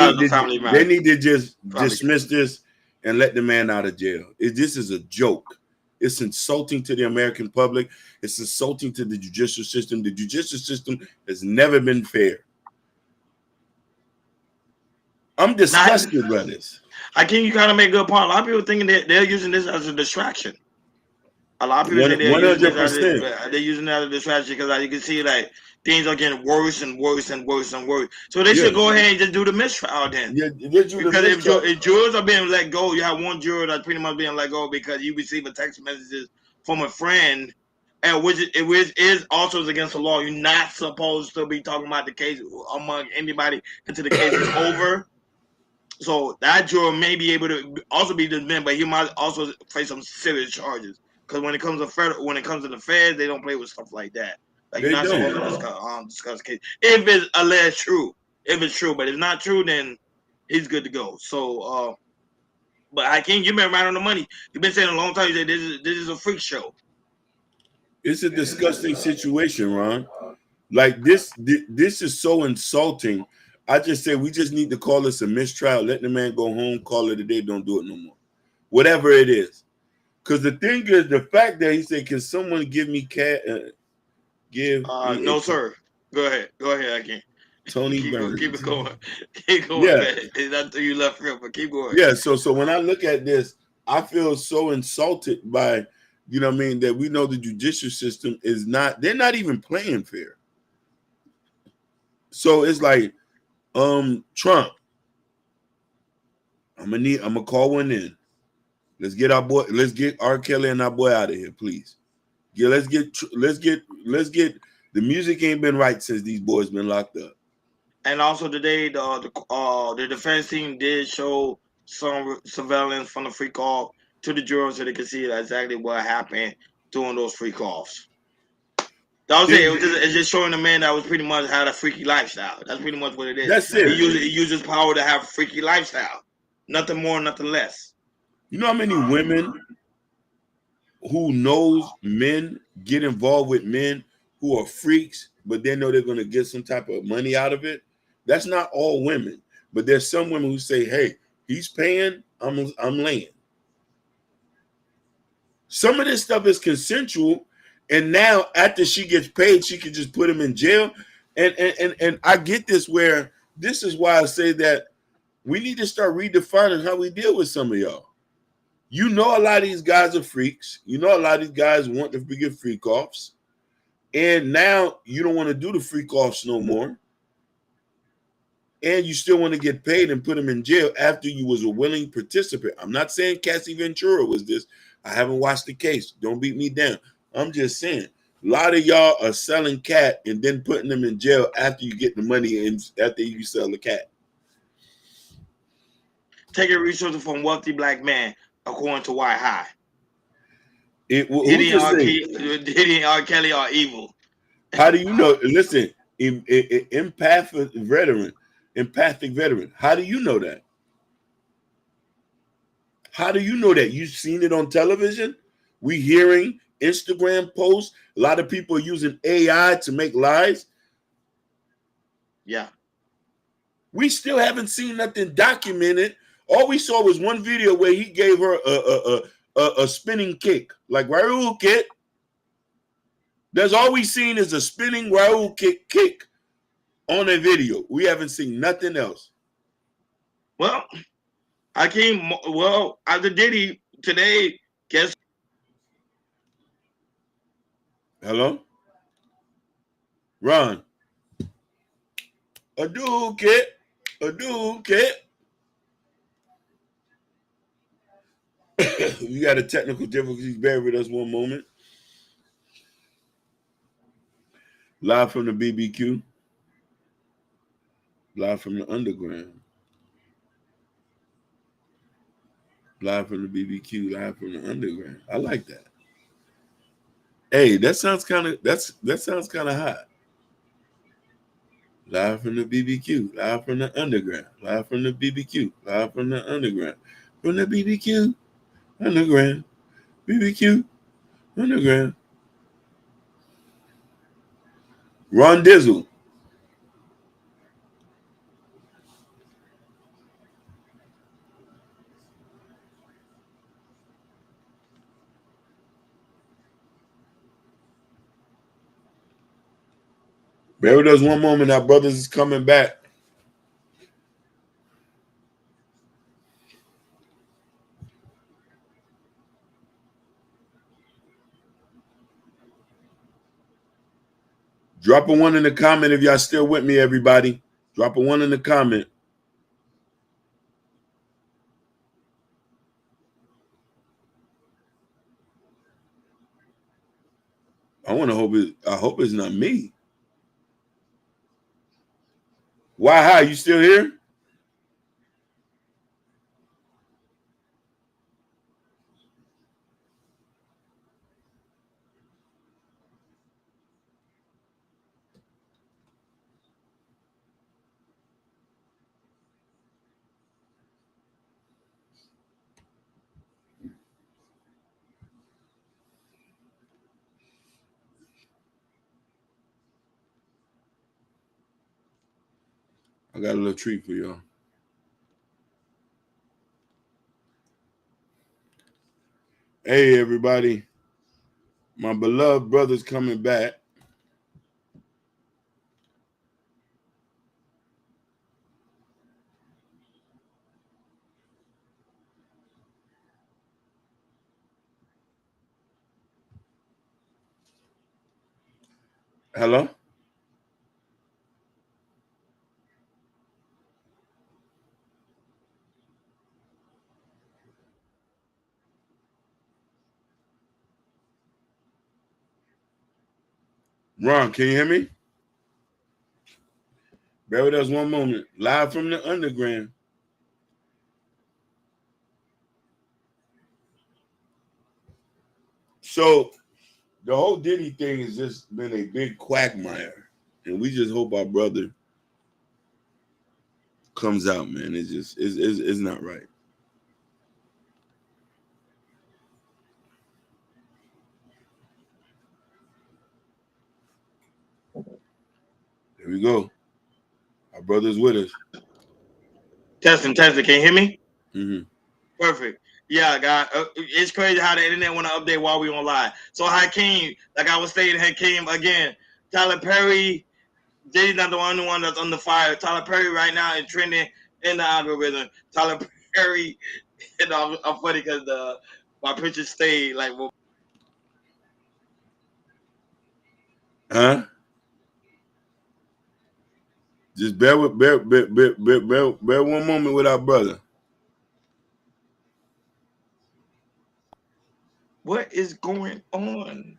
need to just dismiss this and let the man out of jail. This is a joke. It's insulting to the American public. It's insulting to the judicial system. The judicial system has never been fair. I'm disgusted by this. I think you kind of make a good point. A lot of people thinking that they're using this as a distraction. A lot of people say they're using it as a distraction because, you can see, like, things are getting worse and worse and worse and worse. So they should go ahead and just do the mistrial then. Because if jurors are being let go, you have one juror that's pretty much being let go because you receive a text messages from a friend, and which is also against the law. You're not supposed to be talking about the case among anybody until the case is over. So that juror may be able to also be dismissed, but he might also face some serious charges. Because when it comes to the feds, they don't play with stuff like that. Like, you're not supposed to discuss case if it's alleged true. If it's true, but if not true, then he's good to go. So, but Hakeem, you've been right on the money. You've been saying a long time. You said this is a freak show. It's a disgusting situation, Ron. Like this is so insulting. I just say we just need to call this a mistrial. Let the man go home. Call it a day. Don't do it no more. Whatever it is. Because the thing is, the fact that he said, "Can someone give me cat?" No, sir. Go ahead, Hakeem. Tony Burns. Keep it going. Keep going. Yeah. That's you left field, but keep going. Yeah. So when I look at this, I feel so insulted by, you know what I mean, that we know the judicial system is not. They're not even playing fair. So it's like, Trump. I'm gonna call one in. Let's get R. Kelly and our boy out of here, please. Yeah, let's get the music ain't been right since these boys been locked up. And also today, the defense team did show some surveillance from the freak off to the jurors so they could see exactly what happened during those freak offs. That was it. It's just showing the man that was pretty much had a freaky lifestyle. That's pretty much what it is. That's it. He uses power to have a freaky lifestyle. Nothing more, nothing less. You know how many women who knows men get involved with men who are freaks, but they know they're going to get some type of money out of it? That's not all women, but there's some women who say, "Hey, he's paying, I'm laying." Some of this stuff is consensual, and now after she gets paid, she can just put him in jail. And I get this, where this is why I say that we need to start redefining how we deal with some of y'all. You know, a lot of these guys are freaks. You know, a lot of these guys want to get freak offs. And now you don't want to do the freak offs no more. And you still want to get paid and put them in jail after you was a willing participant. I'm not saying Cassie Ventura was this. I haven't watched the case. Don't beat me down. I'm just saying a lot of y'all are selling cat and then putting them in jail after you get the money and after you sell the cat. Taking resources from wealthy black man, according to White High. Diddy and R. Kelly are evil. How do you know? Listen, empathic veteran. How do you know that? How do you know that? You've seen it on television? We hearing Instagram posts. A lot of people are using AI to make lies. Yeah. We still haven't seen nothing documented. All we saw was one video where he gave her a spinning kick, like Raul kick. That's all we seen is a spinning Raul kick on a video. We haven't seen nothing else. Well, after Diddy today, guess. Hello? Ron. A dude kit. We got a technical difficulties. Bear with us one moment. Live from the BBQ. Live from the underground. Live from the BBQ. Live from the underground. I like that. Hey, that sounds kind of hot. Live from the BBQ. Live from the underground. Live from the BBQ. Live from the underground. From the BBQ. Underground. BBQ. Underground. Ron Dizzle. Bear with us one moment. Our brothers is coming back. Drop a 1 in the comment if y'all still with me, everybody. Drop a 1 in the comment. I hope it's not me. Why? Hi, you still here? I got a little treat for y'all. Hey, everybody. My beloved brother's coming back. Hello? Ron, can you hear me? Bear with us one moment. Live from the underground. So the whole Diddy thing has just been a big quagmire. And we just hope our brother comes out, man. It's not right. Here we go. Our brother's with us. Testing. Can you hear me? Mm-hmm. Perfect. Yeah, God, it's crazy how the internet want to update while we on live. So Hakeem, like I was saying, Hakeem again, Tyler Perry, Diddy's not the only one that's under fire. Tyler Perry right now is trending in the algorithm. Tyler Perry, I'm funny because my picture stayed like. Huh? Just bear one moment with our brother. What is going on?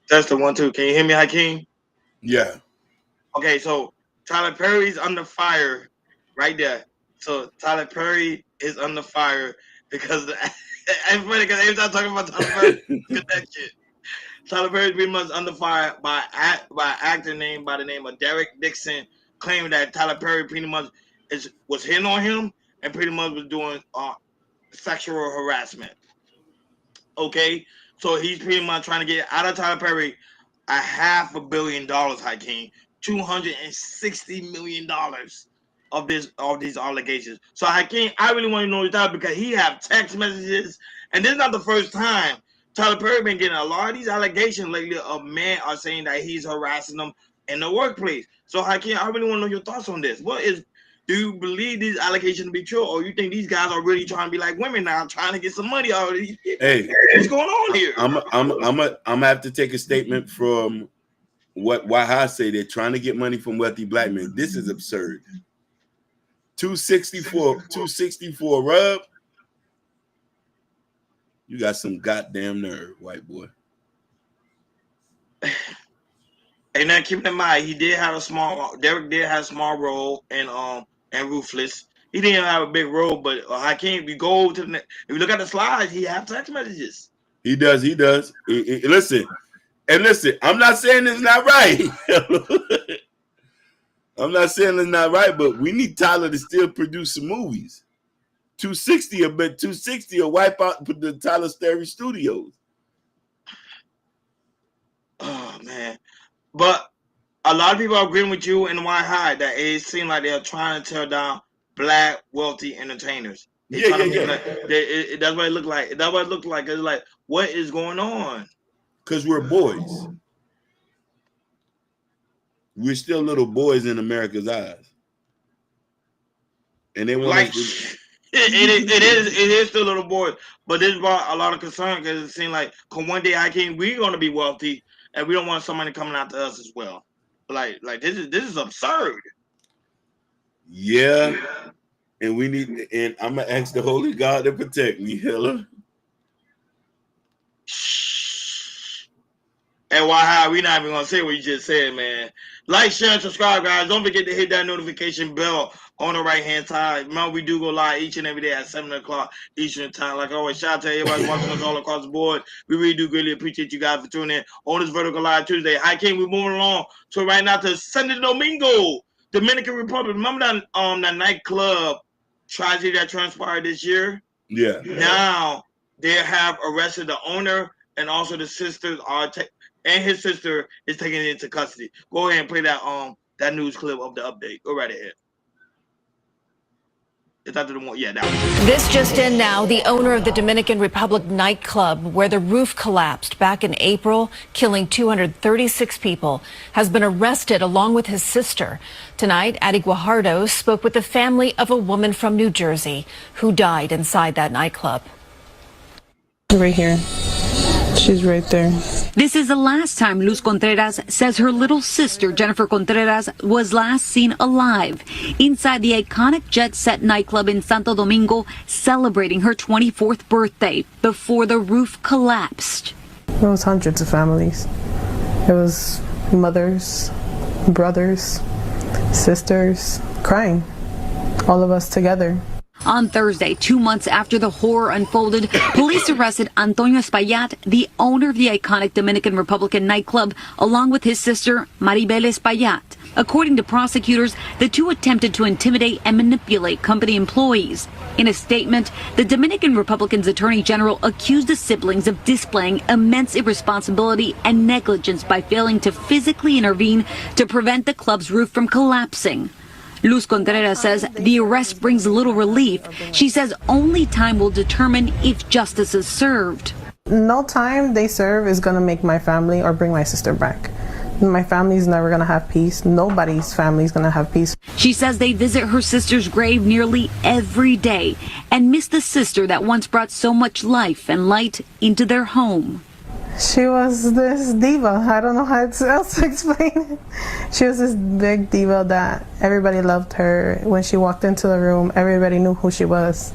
That's the 1, 2. Can you hear me, Hakeem? Yeah. Okay, so Tyler Perry's under fire right there. So Tyler Perry is under fire because it's funny because every time I'm talking about Tyler Perry, connection. Tyler Perry's pretty much under fire by actor by the name of Derek Dixon, claiming that Tyler Perry pretty much was hitting on him, and pretty much was doing sexual harassment. Okay, so he's pretty much trying to get out of Tyler Perry $500 million, Hakeem, $260 million of these allegations. So Hakeem, I really want to know that because he have text messages, and this is not the first time Tyler Perry been getting a lot of these allegations lately of men are saying that he's harassing them in the workplace. So Hakeem, I really want to know your thoughts on this. Do you believe these allegations to be true, or you think these guys are really trying to be like women now, trying to get some money out of these people? Hey, what's going on here? I'm gonna have to take a statement from why I say they're trying to get money from wealthy black men. This is absurd. 264 rub. You got some goddamn nerve, white boy. And then keep in mind, Derek did have a small role in Ruthless. He didn't have a big role, but Hakeem, if you look at the slides, he have text messages. He does. Listen, I'm not saying it's not right. I'm not saying it's not right, but we need Tyler to still produce some movies. 260 will wipe out the Tyler Perry Studios. Oh man. But a lot of people are agreeing with you and White High that it seems like they're trying to tear down black wealthy entertainers. That's what it looked like. That's what it looked like. It's like, what is going on? Because we're boys. We're still little boys in America's eyes. And they want us to... It is still little boys, but this brought a lot of concern because it seemed like one day we're going to be wealthy, and we don't want somebody coming after us as well. Like this is absurd. Yeah, and I'm gonna ask the Holy God to protect me, Hella. And why we not even gonna say what you just said, man. Like, share, and subscribe, guys. Don't forget to hit that notification bell on the right hand side. Remember, we do go live each and every day at 7 o'clock Eastern time. Like always, shout out to everybody watching us all across the board. We really do greatly appreciate you guys for tuning in on this Vertical Live Tuesday. Hakeem, we're moving along to right now to Santo Domingo, Dominican Republic. Remember that nightclub tragedy that transpired this year? Yeah. Now they have arrested the owner, and also the sisters and his sister is taken into custody. Go ahead and play that news clip of the update. Go right ahead. Is that the one? Yeah, that one. This just in now, the owner of the Dominican Republic nightclub where the roof collapsed back in April, killing 236 people, has been arrested along with his sister. Tonight, Adi Guajardo spoke with the family of a woman from New Jersey who died inside that nightclub. Right here. She's right there. This is the last time Luz Contreras says her little sister, Jennifer Contreras, was last seen alive inside the iconic Jet Set nightclub in Santo Domingo, celebrating her 24th birthday before the roof collapsed. There was hundreds of families. It was mothers, brothers, sisters, crying, all of us together. On Thursday, 2 months after the horror unfolded, police arrested Antonio Espaillat, the owner of the iconic Dominican Republican nightclub, along with his sister, Maribel Espaillat. According to prosecutors, the two attempted to intimidate and manipulate company employees. In a statement, the Dominican Republican's Attorney General accused the siblings of displaying immense irresponsibility and negligence by failing to physically intervene to prevent the club's roof from collapsing. Luz Contreras says the arrest brings little relief. She says only time will determine if justice is served. No time they serve is going to make my family or bring my sister back. My family's never going to have peace. Nobody's family is going to have peace. She says they visit her sister's grave nearly every day and miss the sister that once brought so much life and light into their home. She was this diva. I don't know how else to explain it. She was this big diva that everybody loved her. When she walked into the room, everybody knew who she was.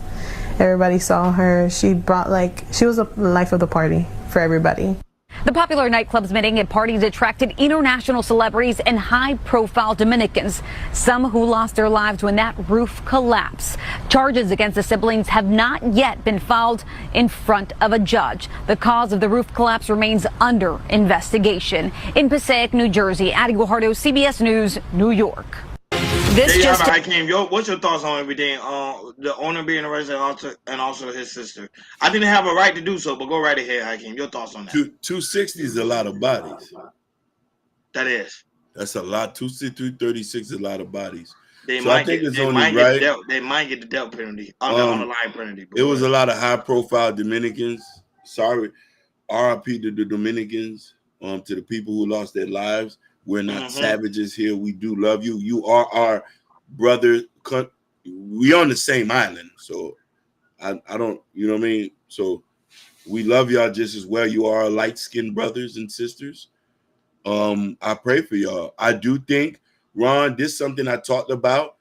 Everybody saw her. She was the life of the party for everybody. The popular nightclub's meeting at parties attracted international celebrities and high-profile Dominicans, some who lost their lives when that roof collapsed. Charges against the siblings have not yet been filed in front of a judge. The cause of the roof collapse remains under investigation. In Passaic, New Jersey, Adi Guajardo, CBS News, New York. This There you have just it, Hakeem. What's your thoughts on everything? The owner being arrested and also his sister. I didn't have a right to do so, but go right ahead, Hakeem. Your thoughts on that? 260 is a lot of bodies. That is. That's a lot. 236 is a lot of bodies. They So I might think get. it's They only might right. get the death penalty on the line penalty. It was a lot of high-profile Dominicans. Sorry, RIP to the Dominicans. To the people who lost their lives. We're not savages here. We do love you. You are our brother. We on the same island, so I don't. You know what I mean? So we love y'all just as well. You are light-skinned brothers and sisters. I pray for y'all. I do think, Ron, this is something I talked about.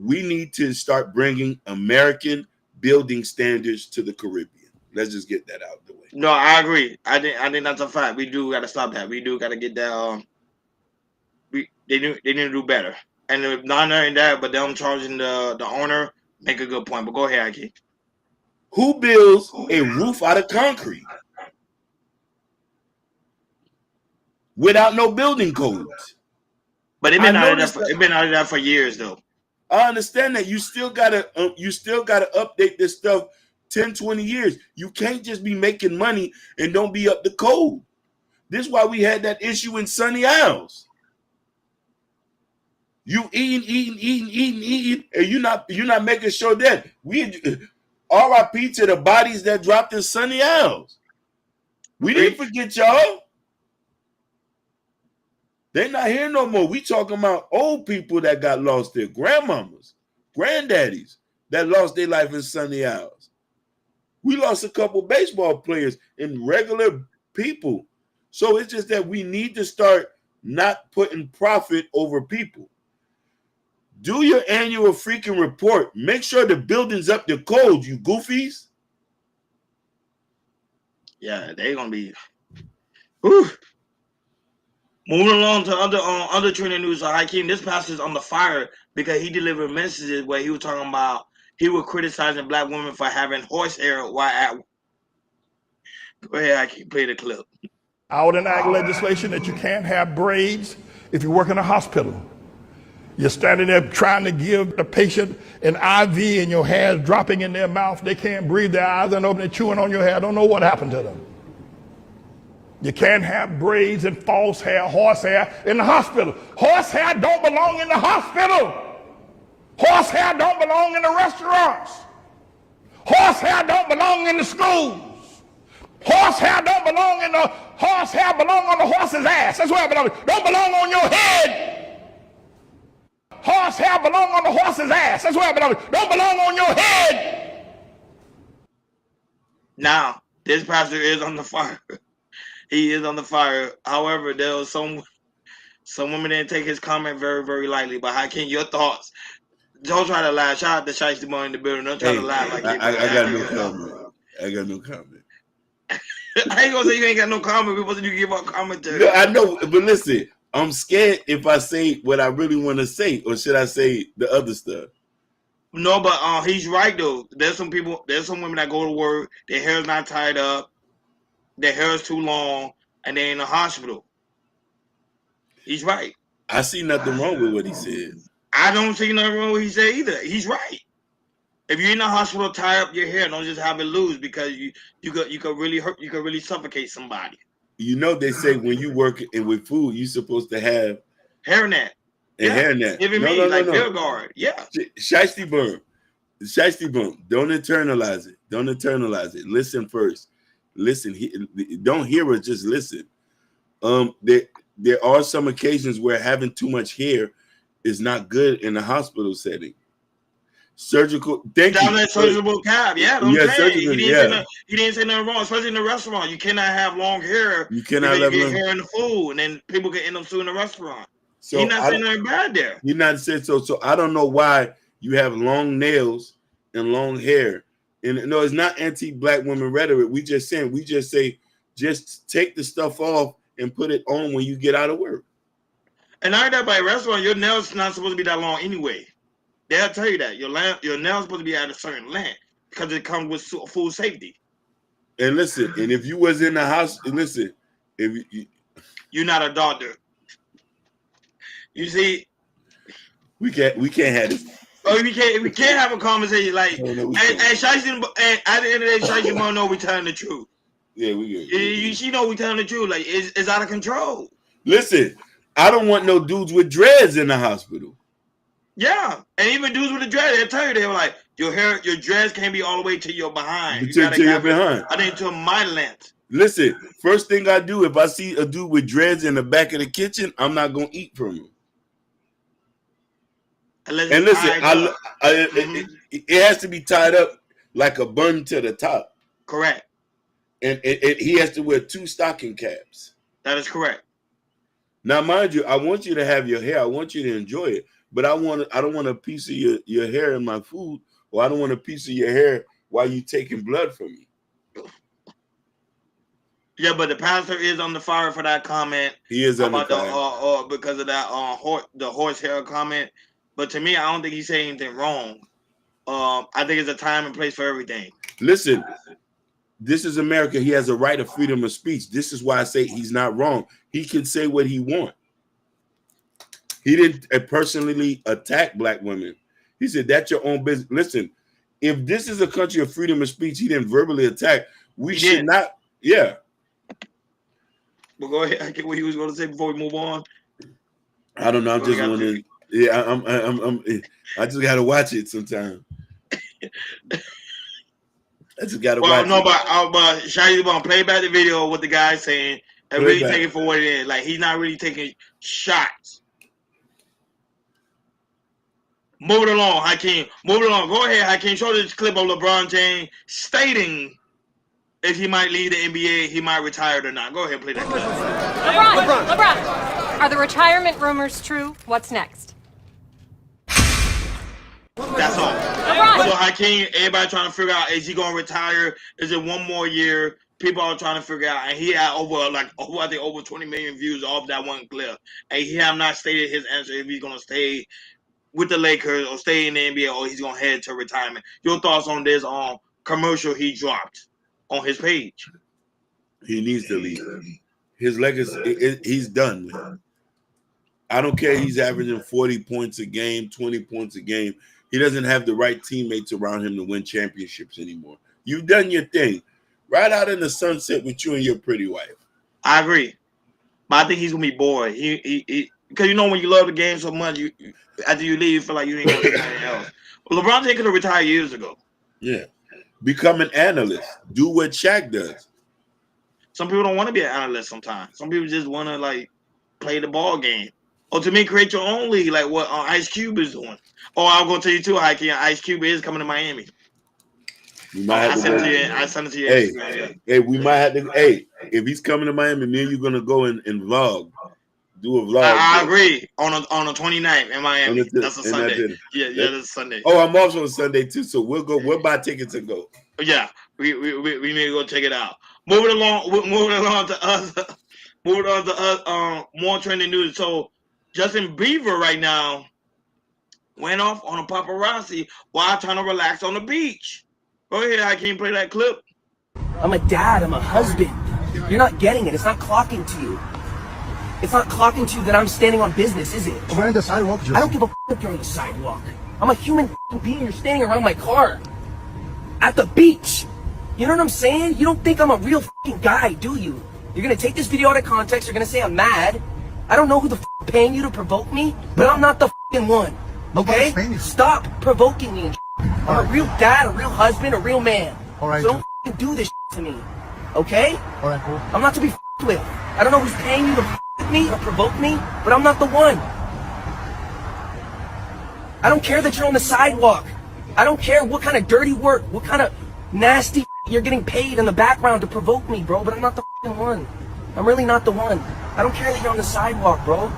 We need to start bringing American building standards to the Caribbean. Let's just get that out of the way. No, I agree. I think that's a fact. We do got to stop that. We do got to get that. They need to do better. And if not only that, but them charging the owner, make a good point. But go ahead, Aki. Who builds a roof out of concrete without no building codes? But it's been out of that for years, though. I understand that. You still gotta update this stuff 10, 20 years. You can't just be making money and don't be up to code. This is why we had that issue in Sunny Isles. You eating, and you're not making sure that RIP to the bodies that dropped in Sunny Isles. We didn't forget y'all. They're not here no more. We talking about old people that got lost there, grandmamas, granddaddies that lost their life in Sunny Isles. We lost a couple baseball players and regular people. So it's just that we need to start not putting profit over people. Do your annual freaking report. Make sure the building's up to code, you goofies. Yeah, they're gonna be. Whew. Moving along to other trending news. Hakeem, this pastor's on the fire because he delivered messages where he was talking about he was criticizing black women for having horse hair while at. Go ahead, Hakeem, play the clip. I would enact legislation that you can't have braids if you work in a hospital. You're standing there trying to give the patient an IV and your hair's dropping in their mouth. They can't breathe, their eyes aren't open, they're chewing on your hair. I don't know what happened to them. You can't have braids and false hair, horse hair in the hospital. Horse hair don't belong in the hospital. Horse hair don't belong in the restaurants. Horse hair don't belong in the schools. Horse hair don't belong in the horse hair belong on the horse's ass. That's where it belongs. Don't belong on your head. Horse hair belong on the horse's ass. That's where it belongs. Don't belong on your head. Now, this pastor is on the fire. He is on the fire. However, there was some women didn't take his comment very, very lightly. But Hakeem, your thoughts? Don't try to laugh. Shout out to Shiesty Boy in the building. Don't try to laugh like I got no comment. I got no comment. I ain't gonna say you ain't got no comment. We're supposed to give out commentary. No, I know, but listen, I'm scared if I say what I really want to say, or should I say the other stuff? No, but he's right though. There's some women that go to work, their hair's not tied up, their hair is too long, and they're in the hospital. He's right. I see nothing wrong with what he said. I don't see nothing wrong with what he said either. He's right. If you're in the hospital, tie up your hair. Don't just have it loose because you could really hurt. You could really suffocate somebody. You know they say when you work with food, you're supposed to have hairnet. Hairnet. Even Bill Guard. Yeah. Shiesty Boom. Don't internalize it. Don't internalize it. Listen first. Listen. Don't hear it. Just listen. There are some occasions where having too much hair is not good in a hospital setting. Surgical. Thank you. That surgical cap. Yeah. Surgical. He didn't say nothing wrong, especially in the restaurant. You cannot have long hair. You cannot have long hair in the food, and then people can end up suing the restaurant. So he's not saying nothing bad there. You're not saying so. So I don't know why you have long nails and long hair. And no, it's not anti-black women rhetoric. We just say, just take the stuff off and put it on when you get out of work. And not that by restaurant, your nails not supposed to be that long anyway. They'll tell you that your nails supposed to be at a certain length because it comes with food safety. And listen, and if you was in the house, listen, if you're not a doctor. You see, We can't have this. Oh, we can't have a conversation like. No, And Shiesty, and at the end of the day, Shiesty Bone know we telling the truth. Yeah, we good. She know we telling the truth. Like it's out of control. Listen, I don't want no dudes with dreads in the hospital. Yeah, and even dudes with the dreads, they'll tell you, they were like, your hair, your dreads can't be all the way to your behind. To your behind. I think to my length. Listen, first thing I do if I see a dude with dreads in the back of the kitchen, I'm not gonna eat from him. And listen, it has to be tied up like a bun to the top. Correct. And he has to wear 2 stocking caps. That is correct. Now, mind you, I want you to have your hair. I want you to enjoy it. But I don't want a piece of your hair in my food, or I don't want a piece of your hair while you taking blood from me. Yeah, but the pastor is on the fire for that comment. He is on the fire because of that the horsehair comment. But to me, I don't think he's saying anything wrong. I think it's a time and place for everything. Listen, this is America. He has a right of freedom of speech. This is why I say he's not wrong. He can say what he wants. He didn't personally attack black women. He said, that's your own business. Listen, if this is a country of freedom of speech, he didn't verbally attack. We should not. Yeah. Well, go ahead. I get what he was going to say before we move on. I don't know. I'm just wondering. Yeah, I just got to watch it sometime. I just got to watch it. But Shaggy's going to play back the video of what the guy's saying and really take it for what it is. Like, he's not really taking shots. Move it along, Hakeem. Move it along. Go ahead, Hakeem. Show this clip of LeBron James stating if he might leave the NBA, he might retire or not. Go ahead and play that clip. LeBron, are the retirement rumors true? What's next? That's all. LeBron. So Hakeem, everybody trying to figure out, is he going to retire? Is it one more year? People are trying to figure out, and he had over 20 million views off that one clip. And he have not stated his answer if he's going to stay with the Lakers or stay in the NBA or he's going to head to retirement. Your thoughts on this commercial he dropped on his page? He needs to leave. His legacy, he's done with it. I don't care he's averaging 40 points a game, 20 points a game. He doesn't have the right teammates around him to win championships anymore. You've done your thing. Right out in the sunset with you and your pretty wife. I agree. But I think he's going to be bored. Because you know when you love the game so much, after you leave, you feel like you ain't going to do anything else. Well, LeBron James could have retired years ago. Yeah. Become an analyst. Do what Shaq does. Some people don't want to be an analyst sometimes. Some people just want to, like, play the ball game. Or to me, create your own league, like what Ice Cube is doing. Oh, I'll go tell you too, Heike. Ice Cube is coming to Miami. I sent it to you. Hey, we might have to. Hey, if he's coming to Miami, me and you're gonna go and vlog. Do a vlog. I agree. On the 29th in Miami. That's a Sunday. Yeah, that's a Sunday. Oh, I'm off on Sunday too, so we'll go. We'll buy tickets and go. Yeah, we need to go check it out. Moving along to us. Moving on to us. More trending news. So Justin Bieber right now went off on a paparazzi while trying to relax on the beach. Go ahead, I can't play that clip. I'm a dad, I'm a husband. You're not getting it. It's not clocking to you. It's not clocking to you that I'm standing on business, is it? We're on the sidewalk, Justin. I don't give a if you're on the sidewalk. I'm a human being. You're standing around my car. At the beach. You know what I'm saying? You don't think I'm a real guy, do you? You're going to take this video out of context. You're going to say I'm mad. I don't know who the paying you to provoke me, but I'm not the one. Okay? Stop provoking me. I'm a real dad, a real husband, a real man. All right, so don't do this to me. Okay? All right, cool. I'm not to be with. I don't know who's paying you to with me or provoke me, but I'm not the one. I don't care that you're on the sidewalk. I don't care what kind of dirty work, what kind of nasty you're getting paid in the background to provoke me, bro, but I'm not the one. I'm really not the one. I don't care that you're on the sidewalk, bro.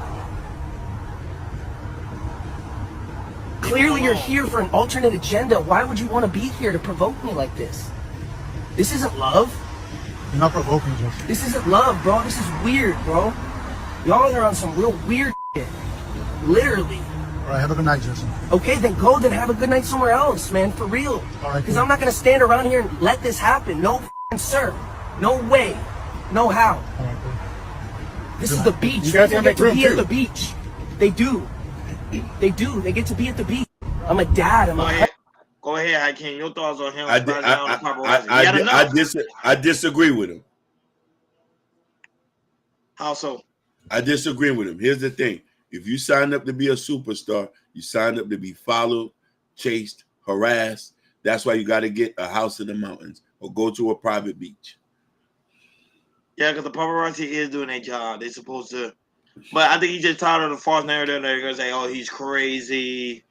Clearly you're here for an alternate agenda. Why would you want to be here to provoke me like this? This isn't love. You're not provoking, Justin. This isn't love, bro. This is weird, bro. Y'all are on some real weird shit. Literally. All right, have a good night, Justin. Okay, then go. Then have a good night somewhere else, man. For real. All right, because I'm not going to stand around here and let this happen. No sir. No way. No how. All right, cool. This is the beach. You guys have get that room to be at too. the beach. They do. They do. They get to be at the beach. I'm a dad. I'm a Go ahead, Hakeem. Your thoughts on him spazzing out on paparazzi. He had enough. I disagree with him. How so? I disagree with him. Here's the thing. If you sign up to be a superstar, you sign up to be followed, chased, harassed. That's why you got to get a house in the mountains or go to a private beach. Yeah, because the paparazzi is doing their job. They're supposed to. But I think he's just tired of the false narrative. They're going to say, oh, he's crazy.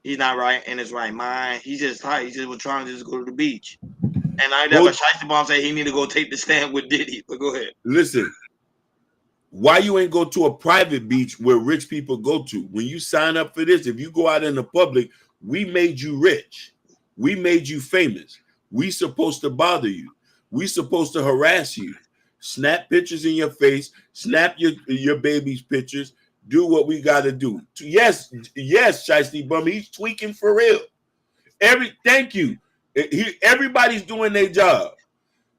He's not right in his right mind. He's just tired. He just was trying to just go to the beach. And I never Shiesty Bomb said he need to go take the stand with Diddy. But go ahead. Listen. Why you ain't go to a private beach where rich people go to? When you sign up for this, if you go out in the public, we made you rich. We made you famous. We supposed to bother you. We supposed to harass you. Snap pictures in your face. Snap your baby's pictures. Do what we got to do. Yes, Shiesty Bum, he's tweaking for real. Thank you. Everybody's doing their job.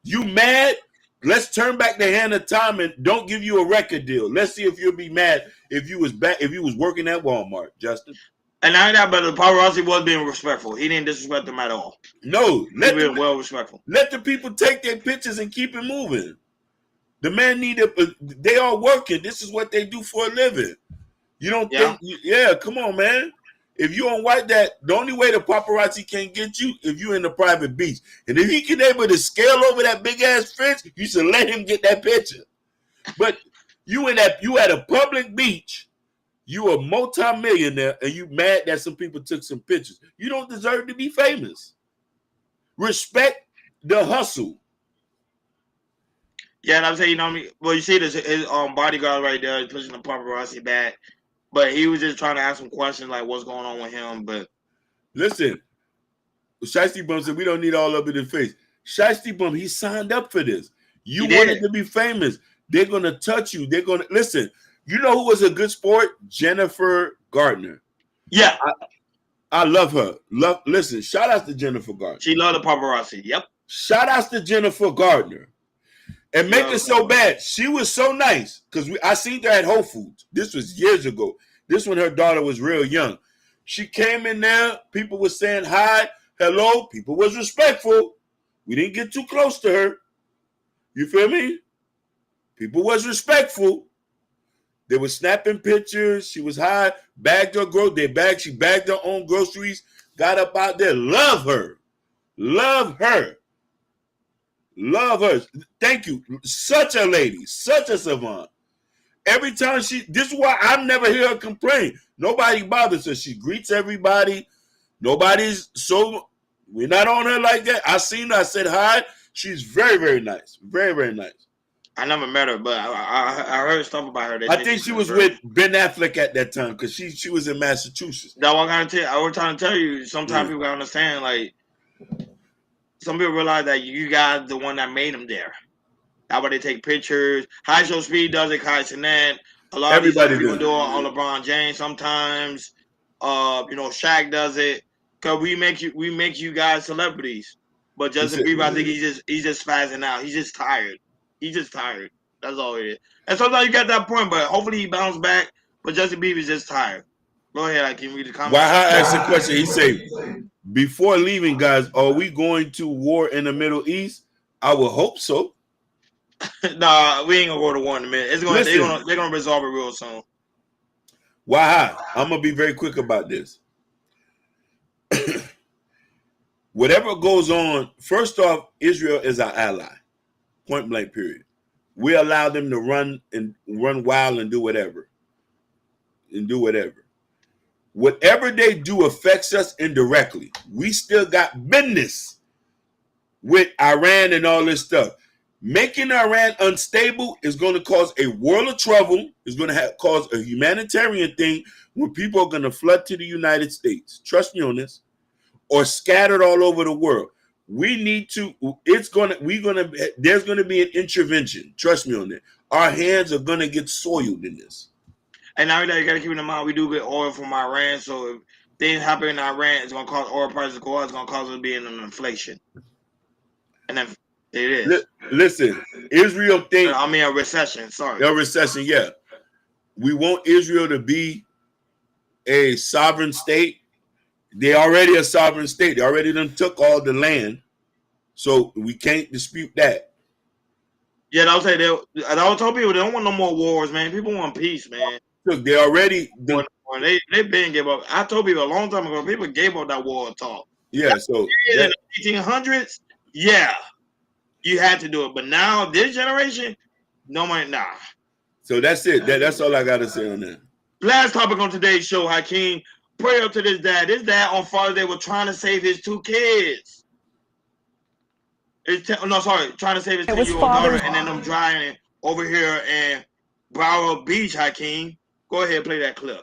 You mad? Let's turn back the hand of time and don't give you a record deal. Let's see if you'll be mad if you was working at Walmart, Justin. And I know, but the paparazzi was being respectful. He didn't disrespect them at all. No, he was well respectful. Let the people take their pictures and keep it moving. The man they are working. This is what they do for a living. You don't think? Yeah, come on, man. If you don't like that, the only way the paparazzi can get you if you're in the private beach. And if he can able to scale over that big ass fence, you should let him get that picture. But you at a public beach, you a multi-millionaire, and you mad that some people took some pictures. You don't deserve to be famous. Respect the hustle. Yeah, and I'm saying, well, you see this his bodyguard right there pushing the paparazzi back. But he was just trying to ask some questions like what's going on with him. But listen, Shiesty Bum said we don't need all of it in face. Shiesty Bum, he signed up for this. You wanted to be famous. They're gonna touch you. They're gonna listen. You know who was a good sport? Jennifer Gardner. Yeah, I love her. Listen, shout out to Jennifer Gardner. She loved the paparazzi. Yep. Shout out to Jennifer Gardner. And make it so bad. She was so nice because I seen her at Whole Foods. This was years ago. This when her daughter was real young. She came in there. People were saying hi, hello. People was respectful. We didn't get too close to her. You feel me? People was respectful. They were snapping pictures. She was high. Bagged her she bagged her own groceries. Got up out there. Love her. Love her. Love her. Thank you. Such a lady. Such a savant. Every time this is why I never hear her complain. Nobody bothers her. She greets everybody. We're not on her like that. I seen her. I said hi. She's very, very nice. Very, very nice. I never met her, but I heard stuff about her. I think she was with Ben Affleck at that time because she was in Massachusetts. That's what I was trying to tell you. Sometimes people gotta understand, like, some people realize that you guys the one that made them there. That's why they take pictures. High Show Speed does it. Kai Cenat. A lot of these people do it on LeBron James sometimes. Shaq does it. Cause we make you guys celebrities. But Justin Bieber, I think he's just spazzing out. He's just tired. He's just tired. That's all it is. And sometimes you got that point, but hopefully he bounce back. But Justin Bieber's just tired. Go ahead, I can read the comments. Why I asked the question, he said, before leaving, guys, are we going to war in the Middle East? I would hope so. Nah, we ain't gonna go to war in a minute. They're gonna resolve it real soon. Why? I'm gonna be very quick about this. Whatever goes on, first off, Israel is our ally. Point blank, period. We allow them to run wild and do whatever. Whatever they do affects us indirectly. We still got business with Iran and all this stuff. Making Iran unstable is going to cause a world of trouble. It's going to cause a humanitarian thing where people are going to flood to the United States. Trust me on this. Or scattered all over the world. There's going to be an intervention. Trust me on that. Our hands are going to get soiled in this. And now you got to keep in mind, we do get oil from Iran. So if things happen in Iran, it's going to cause oil prices to go up. It's going to cause us being an inflation. And then it is. Listen, Israel a recession. Sorry. A recession, yeah. We want Israel to be a sovereign state. They already a sovereign state. They already done took all the land, so we can't dispute that. Yeah, I was saying I told people they don't want no more wars, man. People want peace, man. Look, they already they been gave up. I told people a long time ago. People gave up that war talk. Yeah, so in the 1800s, yeah, you had to do it. But now this generation, no man, nah. So that's it. That's all I gotta say on that. Last topic on today's show, Hakeem. Pray up to this dad. This dad on Father's Day was trying to save his 2 kids. Trying to save his 10-year-old daughter, and then them driving over here in Broward Beach, Hakeem. Go ahead, play that clip.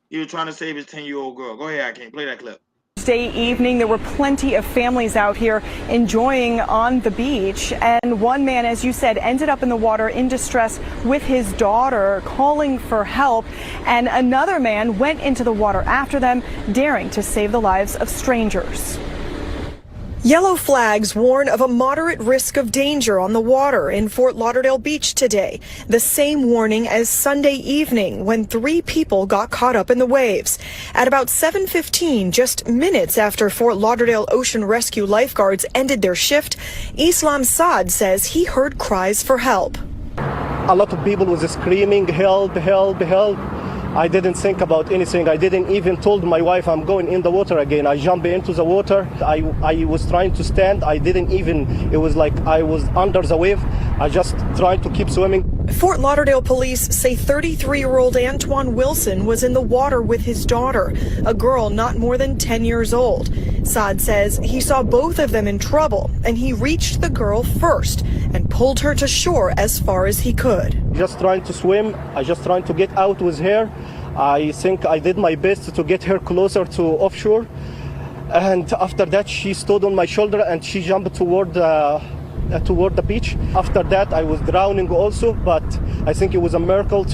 He was trying to save his 10-year-old girl. Go ahead, Hakeem, play that clip. Thursday evening, there were plenty of families out here enjoying on the beach, and one man, as you said, ended up in the water in distress with his daughter, calling for help, and another man went into the water after them, daring to save the lives of strangers. Yellow flags warn of a moderate risk of danger on the water in Fort Lauderdale Beach today. The same warning as Sunday evening when 3 people got caught up in the waves. At about 7:15, just minutes after Fort Lauderdale Ocean Rescue lifeguards ended their shift, Islam Saad says he heard cries for help. A lot of people was screaming, help, help, help. I didn't think about anything. I didn't even told my wife I'm going in the water again. I jumped into the water. I was trying to stand. I didn't even, it was like I was under the wave. I just tried to keep swimming. Fort Lauderdale police say 33-year-old Antoine Wilson was in the water with his daughter, a girl not more than 10 years old. Saad says he saw both of them in trouble, and he reached the girl first and pulled her to shore as far as he could. Just trying to swim. I just trying to get out with her. I think I did my best to get her closer to offshore. And after that, she stood on my shoulder and she jumped toward the beach. After that, I was drowning also, but I think it was a miracle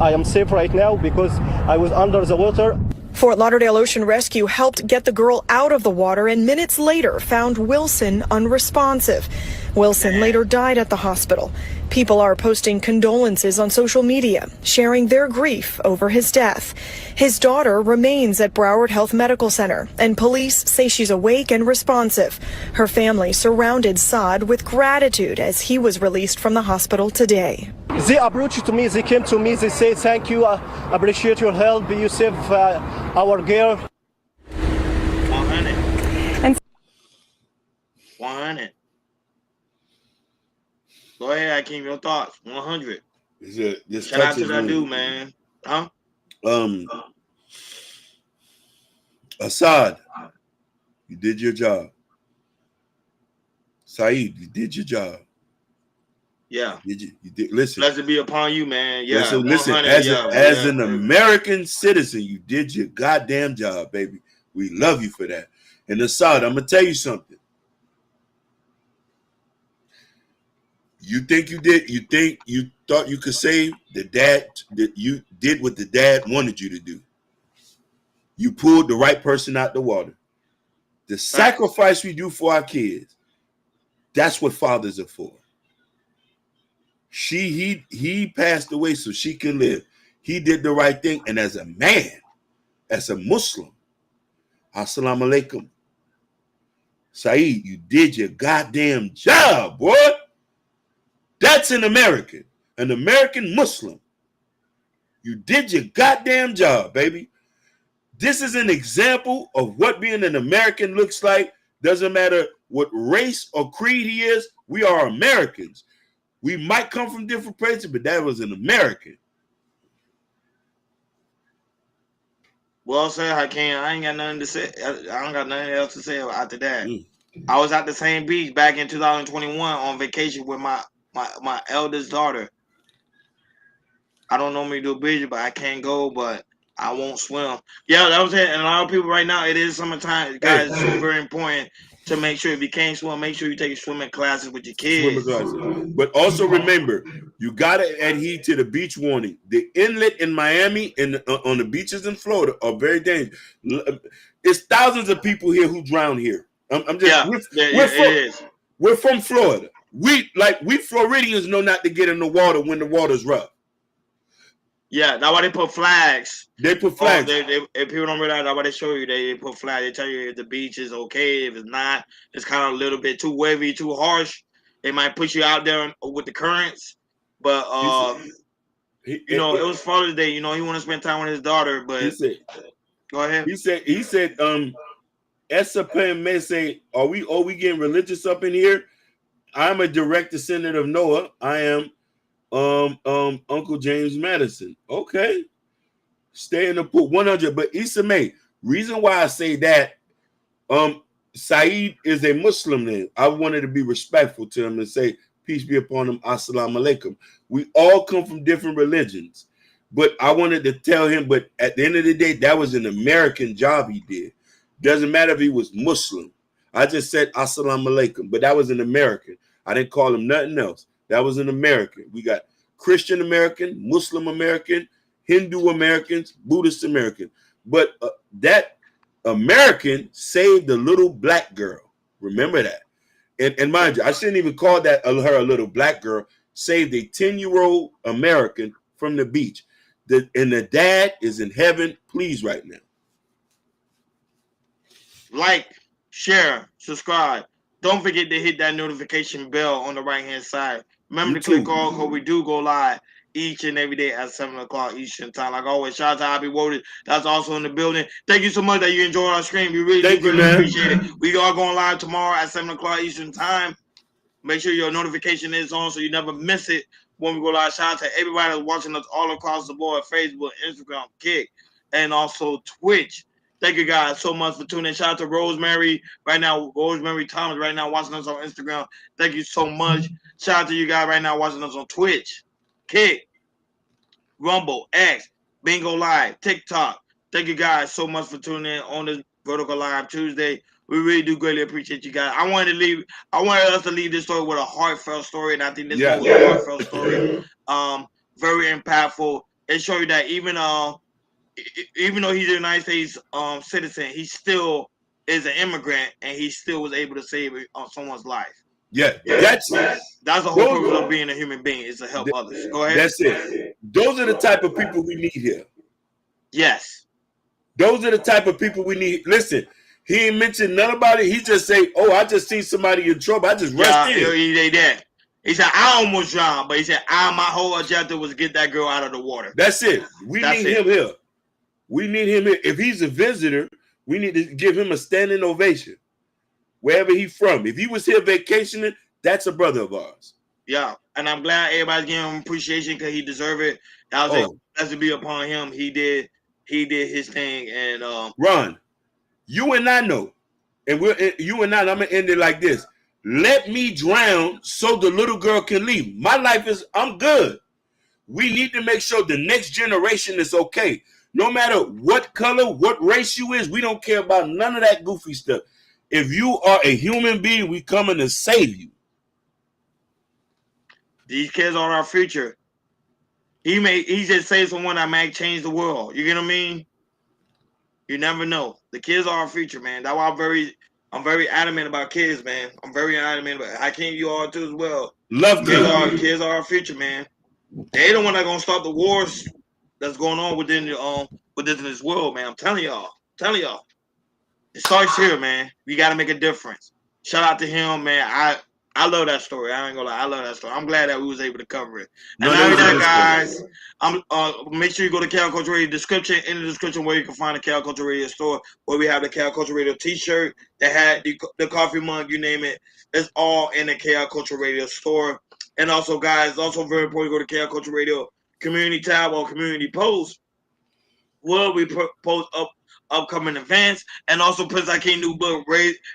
I am safe right now because I was under the water. Fort Lauderdale Ocean Rescue helped get the girl out of the water and minutes later found Wilson unresponsive. Wilson later died at the hospital. People are posting condolences on social media, sharing their grief over his death. His daughter remains at Broward Health Medical Center, and police say she's awake and responsive. Her family surrounded Saad with gratitude as he was released from the hospital today. They approached to me, they came to me, they say, thank you, I appreciate your help, you saved our girl. 100. And 100. Go ahead, Hakeem, your thoughts. 100. Shout out to that dude, man. Huh? Assad, you did your job. Saeed, you did your job. Yeah. You did. Listen. Blessed be upon you, man. Yeah. Listen. As an American citizen, you did your goddamn job, baby. We love you for that. And Assad, I'm gonna tell you something. You think you did? You think you thought you could save the dad? That you did what the dad wanted you to do. You pulled the right person out the water. The sacrifice we do for our kids, that's what fathers are for. He passed away so she could live. He did the right thing. And as a man, as a Muslim, assalamu alaikum. Saeed, you did your goddamn job, boy. That's an American Muslim. You did your goddamn job, baby. This is an example of what being an American looks like. Doesn't matter what race or creed he is. We are Americans. We might come from different places, but that was an American. Well said, Hakeem. I ain't got nothing to say. I don't got nothing else to say after that. I was at the same beach back in 2021 on vacation with my eldest daughter. I don't normally do beach, but I can't go, but I won't swim. Yeah, that was it. And a lot of people right now, it is summertime. Guys, it's so very important to make sure if you can't swim, make sure you take swimming classes with your kids. But also remember, you got to adhere to the beach warning. The inlet in Miami and on the beaches in Florida are very dangerous. It's thousands of people here who drown here. We're from Florida. We Floridians know not to get in the water when the water's rough. Yeah, that's why they put flags. They put flags. If people don't realize, that's why they show you. They put flags. They tell you if the beach is okay. If it's not, it's kind of a little bit too wavy, too harsh. They might push you out there with the currents. But you know, it was Father's Day. You know, he want to spend time with his daughter. But he said, go ahead. He said, Esa may say, are we getting religious up in here? I'm a direct descendant of Noah. I am Uncle James Madison. Okay. Stay in the pool. 100. But Issa May, reason why I say that, Saeed is a Muslim name. I wanted to be respectful to him and say, peace be upon him, assalamu alaikum. We all come from different religions. But I wanted to tell him, but at the end of the day, that was an American job he did. Doesn't matter if he was Muslim. I just said assalamu alaikum, but that was an American. I didn't call him nothing else. That was an American. We got Christian American, Muslim American, Hindu Americans, Buddhist American. But that American saved a little black girl. Remember that. And mind you, I shouldn't even call that her a little black girl. Saved a 10-year-old American from the beach. And the dad is in heaven, please, right now. Like, share, subscribe. Don't forget to hit that notification bell on the right-hand side. Remember to click all, because we do go live each and every day at 7 o'clock Eastern time. Like always, shout out to Abby Woden. That's also in the building. Thank you so much that you enjoyed our stream. We really do appreciate it. We are going live tomorrow at 7 o'clock Eastern time. Make sure your notification is on so you never miss it when we go live. Shout out to everybody that's watching us all across the board, Facebook, Instagram, Kick, and also Twitch. Thank you guys so much for tuning in. Shout out to Rosemary right now, Rosemary Thomas right now watching us on Instagram. Thank you so much. Shout out to you guys right now watching us on Twitch, Kick, Rumble, X, Bingo Live, TikTok. Thank you guys so much for tuning in on this Vertical Live Tuesday. We really do greatly appreciate you guys. I wanted us to leave this story with a heartfelt story, and I think this one was a heartfelt story. Very impactful. It showed you that even though he's a United States citizen, he still is an immigrant, and he still was able to save someone's life. Yeah, that's the whole purpose of being a human being, is to help others. Go ahead. That's it. Those are the type of people we need here. Yes. Those are the type of people we need. Listen, he ain't mentioned none about it. He just say, "Oh, I just seen somebody in trouble. I just rushed in." He did that. He said, "I almost drowned," but he said, my whole objective was to get that girl out of the water." That's it. We need him here. We need him here. If he's a visitor, we need to give him a standing ovation wherever he's from. If he was here vacationing, that's a brother of ours. Yeah, and I'm glad everybody's giving him appreciation because he deserved it. I was glad to be upon him. He did his thing, and Ron, you and I know, and I'm gonna end it like this. Let me drown so the little girl can leave. My life I'm good. We need to make sure the next generation is okay. No matter what color, what race you is, we don't care about none of that goofy stuff. If you are a human being, we coming to save you. These kids are our future. He just saved someone that might change the world. You get what I mean? You never know. The kids are our future, man. That's why I'm very adamant about kids, man. I'm very adamant about it. I can't you all too as well. Love kids are our future, man. They the one that gonna stop the wars that's going on within this world, man. I'm telling y'all. It starts here, man. We gotta make a difference. Shout out to him, man. I love that story. I ain't gonna lie. I love that story. I'm glad that we was able to cover it. And not only that, guys, make sure you go to Cal Culture Radio description. In the description where you can find the Cal Culture Radio store, where we have the Cal Culture Radio t-shirt, that had the coffee mug, you name it. It's all in the Cal Culture Radio store. And also, guys, it's also very important to go to Cal Culture Radio community tab or community post, where we post upcoming events, and also Prince Akeem new book,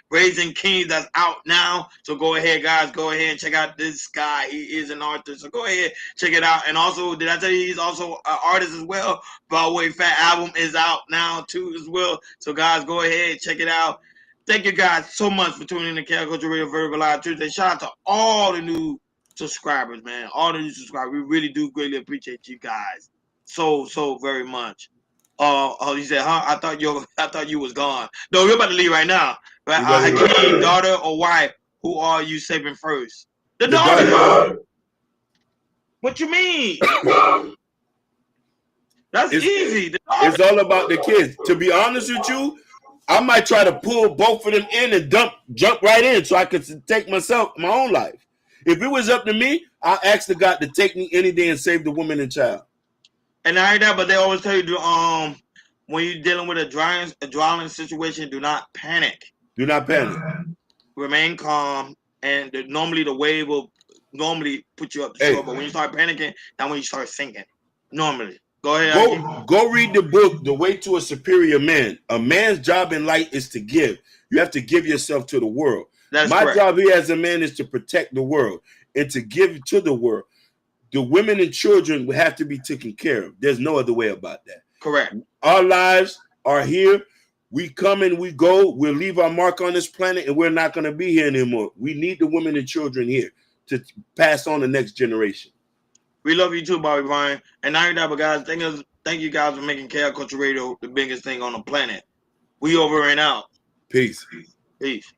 Raising Kings, that's out now. So go ahead, guys. Go ahead and check out this guy. He is an artist. So go ahead, check it out. And also, did I tell you he's also an artist as well? By the way, Fat album is out now too as well. So guys, go ahead, check it out. Thank you guys so much for tuning in to Cal Culture Radio Vertical Live Tuesday. Shout out to all the new subscribers, man. All the new subscribers. We really do greatly appreciate you guys so very much. He said, "Huh? I thought you was gone." No, we're about to leave right now. But Hakeem, daughter or wife, who are you saving first? The daughter. What you mean? That's easy. It's all about the kids. To be honest with you, I might try to pull both of them in and jump right in so I could take my own life. If it was up to me, I'll ask the God to take me any day and save the woman and child. And I heard that, but they always tell you to when you're dealing with a drowning situation, do not panic. Do not panic. Remain calm, and normally the wave will normally put you up the shore. But when you start panicking, that's when you start sinking. Normally. Go ahead. Go read the book, The Way to a Superior Man. A man's job in life is to give. You have to give yourself to the world. That's My correct. job here as a man is to protect the world and to give to the world. The women and children will have to be taken care of. There's no other way about that. Correct. Our lives are here. We come and we go. We'll leave our mark on this planet, and we're not going to be here anymore. We need the women and children here to pass on the next generation. We love you too, Bobby Bryan. And I heard that, but guys, thank you guys for making Chaos Culture Radio the biggest thing on the planet. We over and out. Peace. Peace.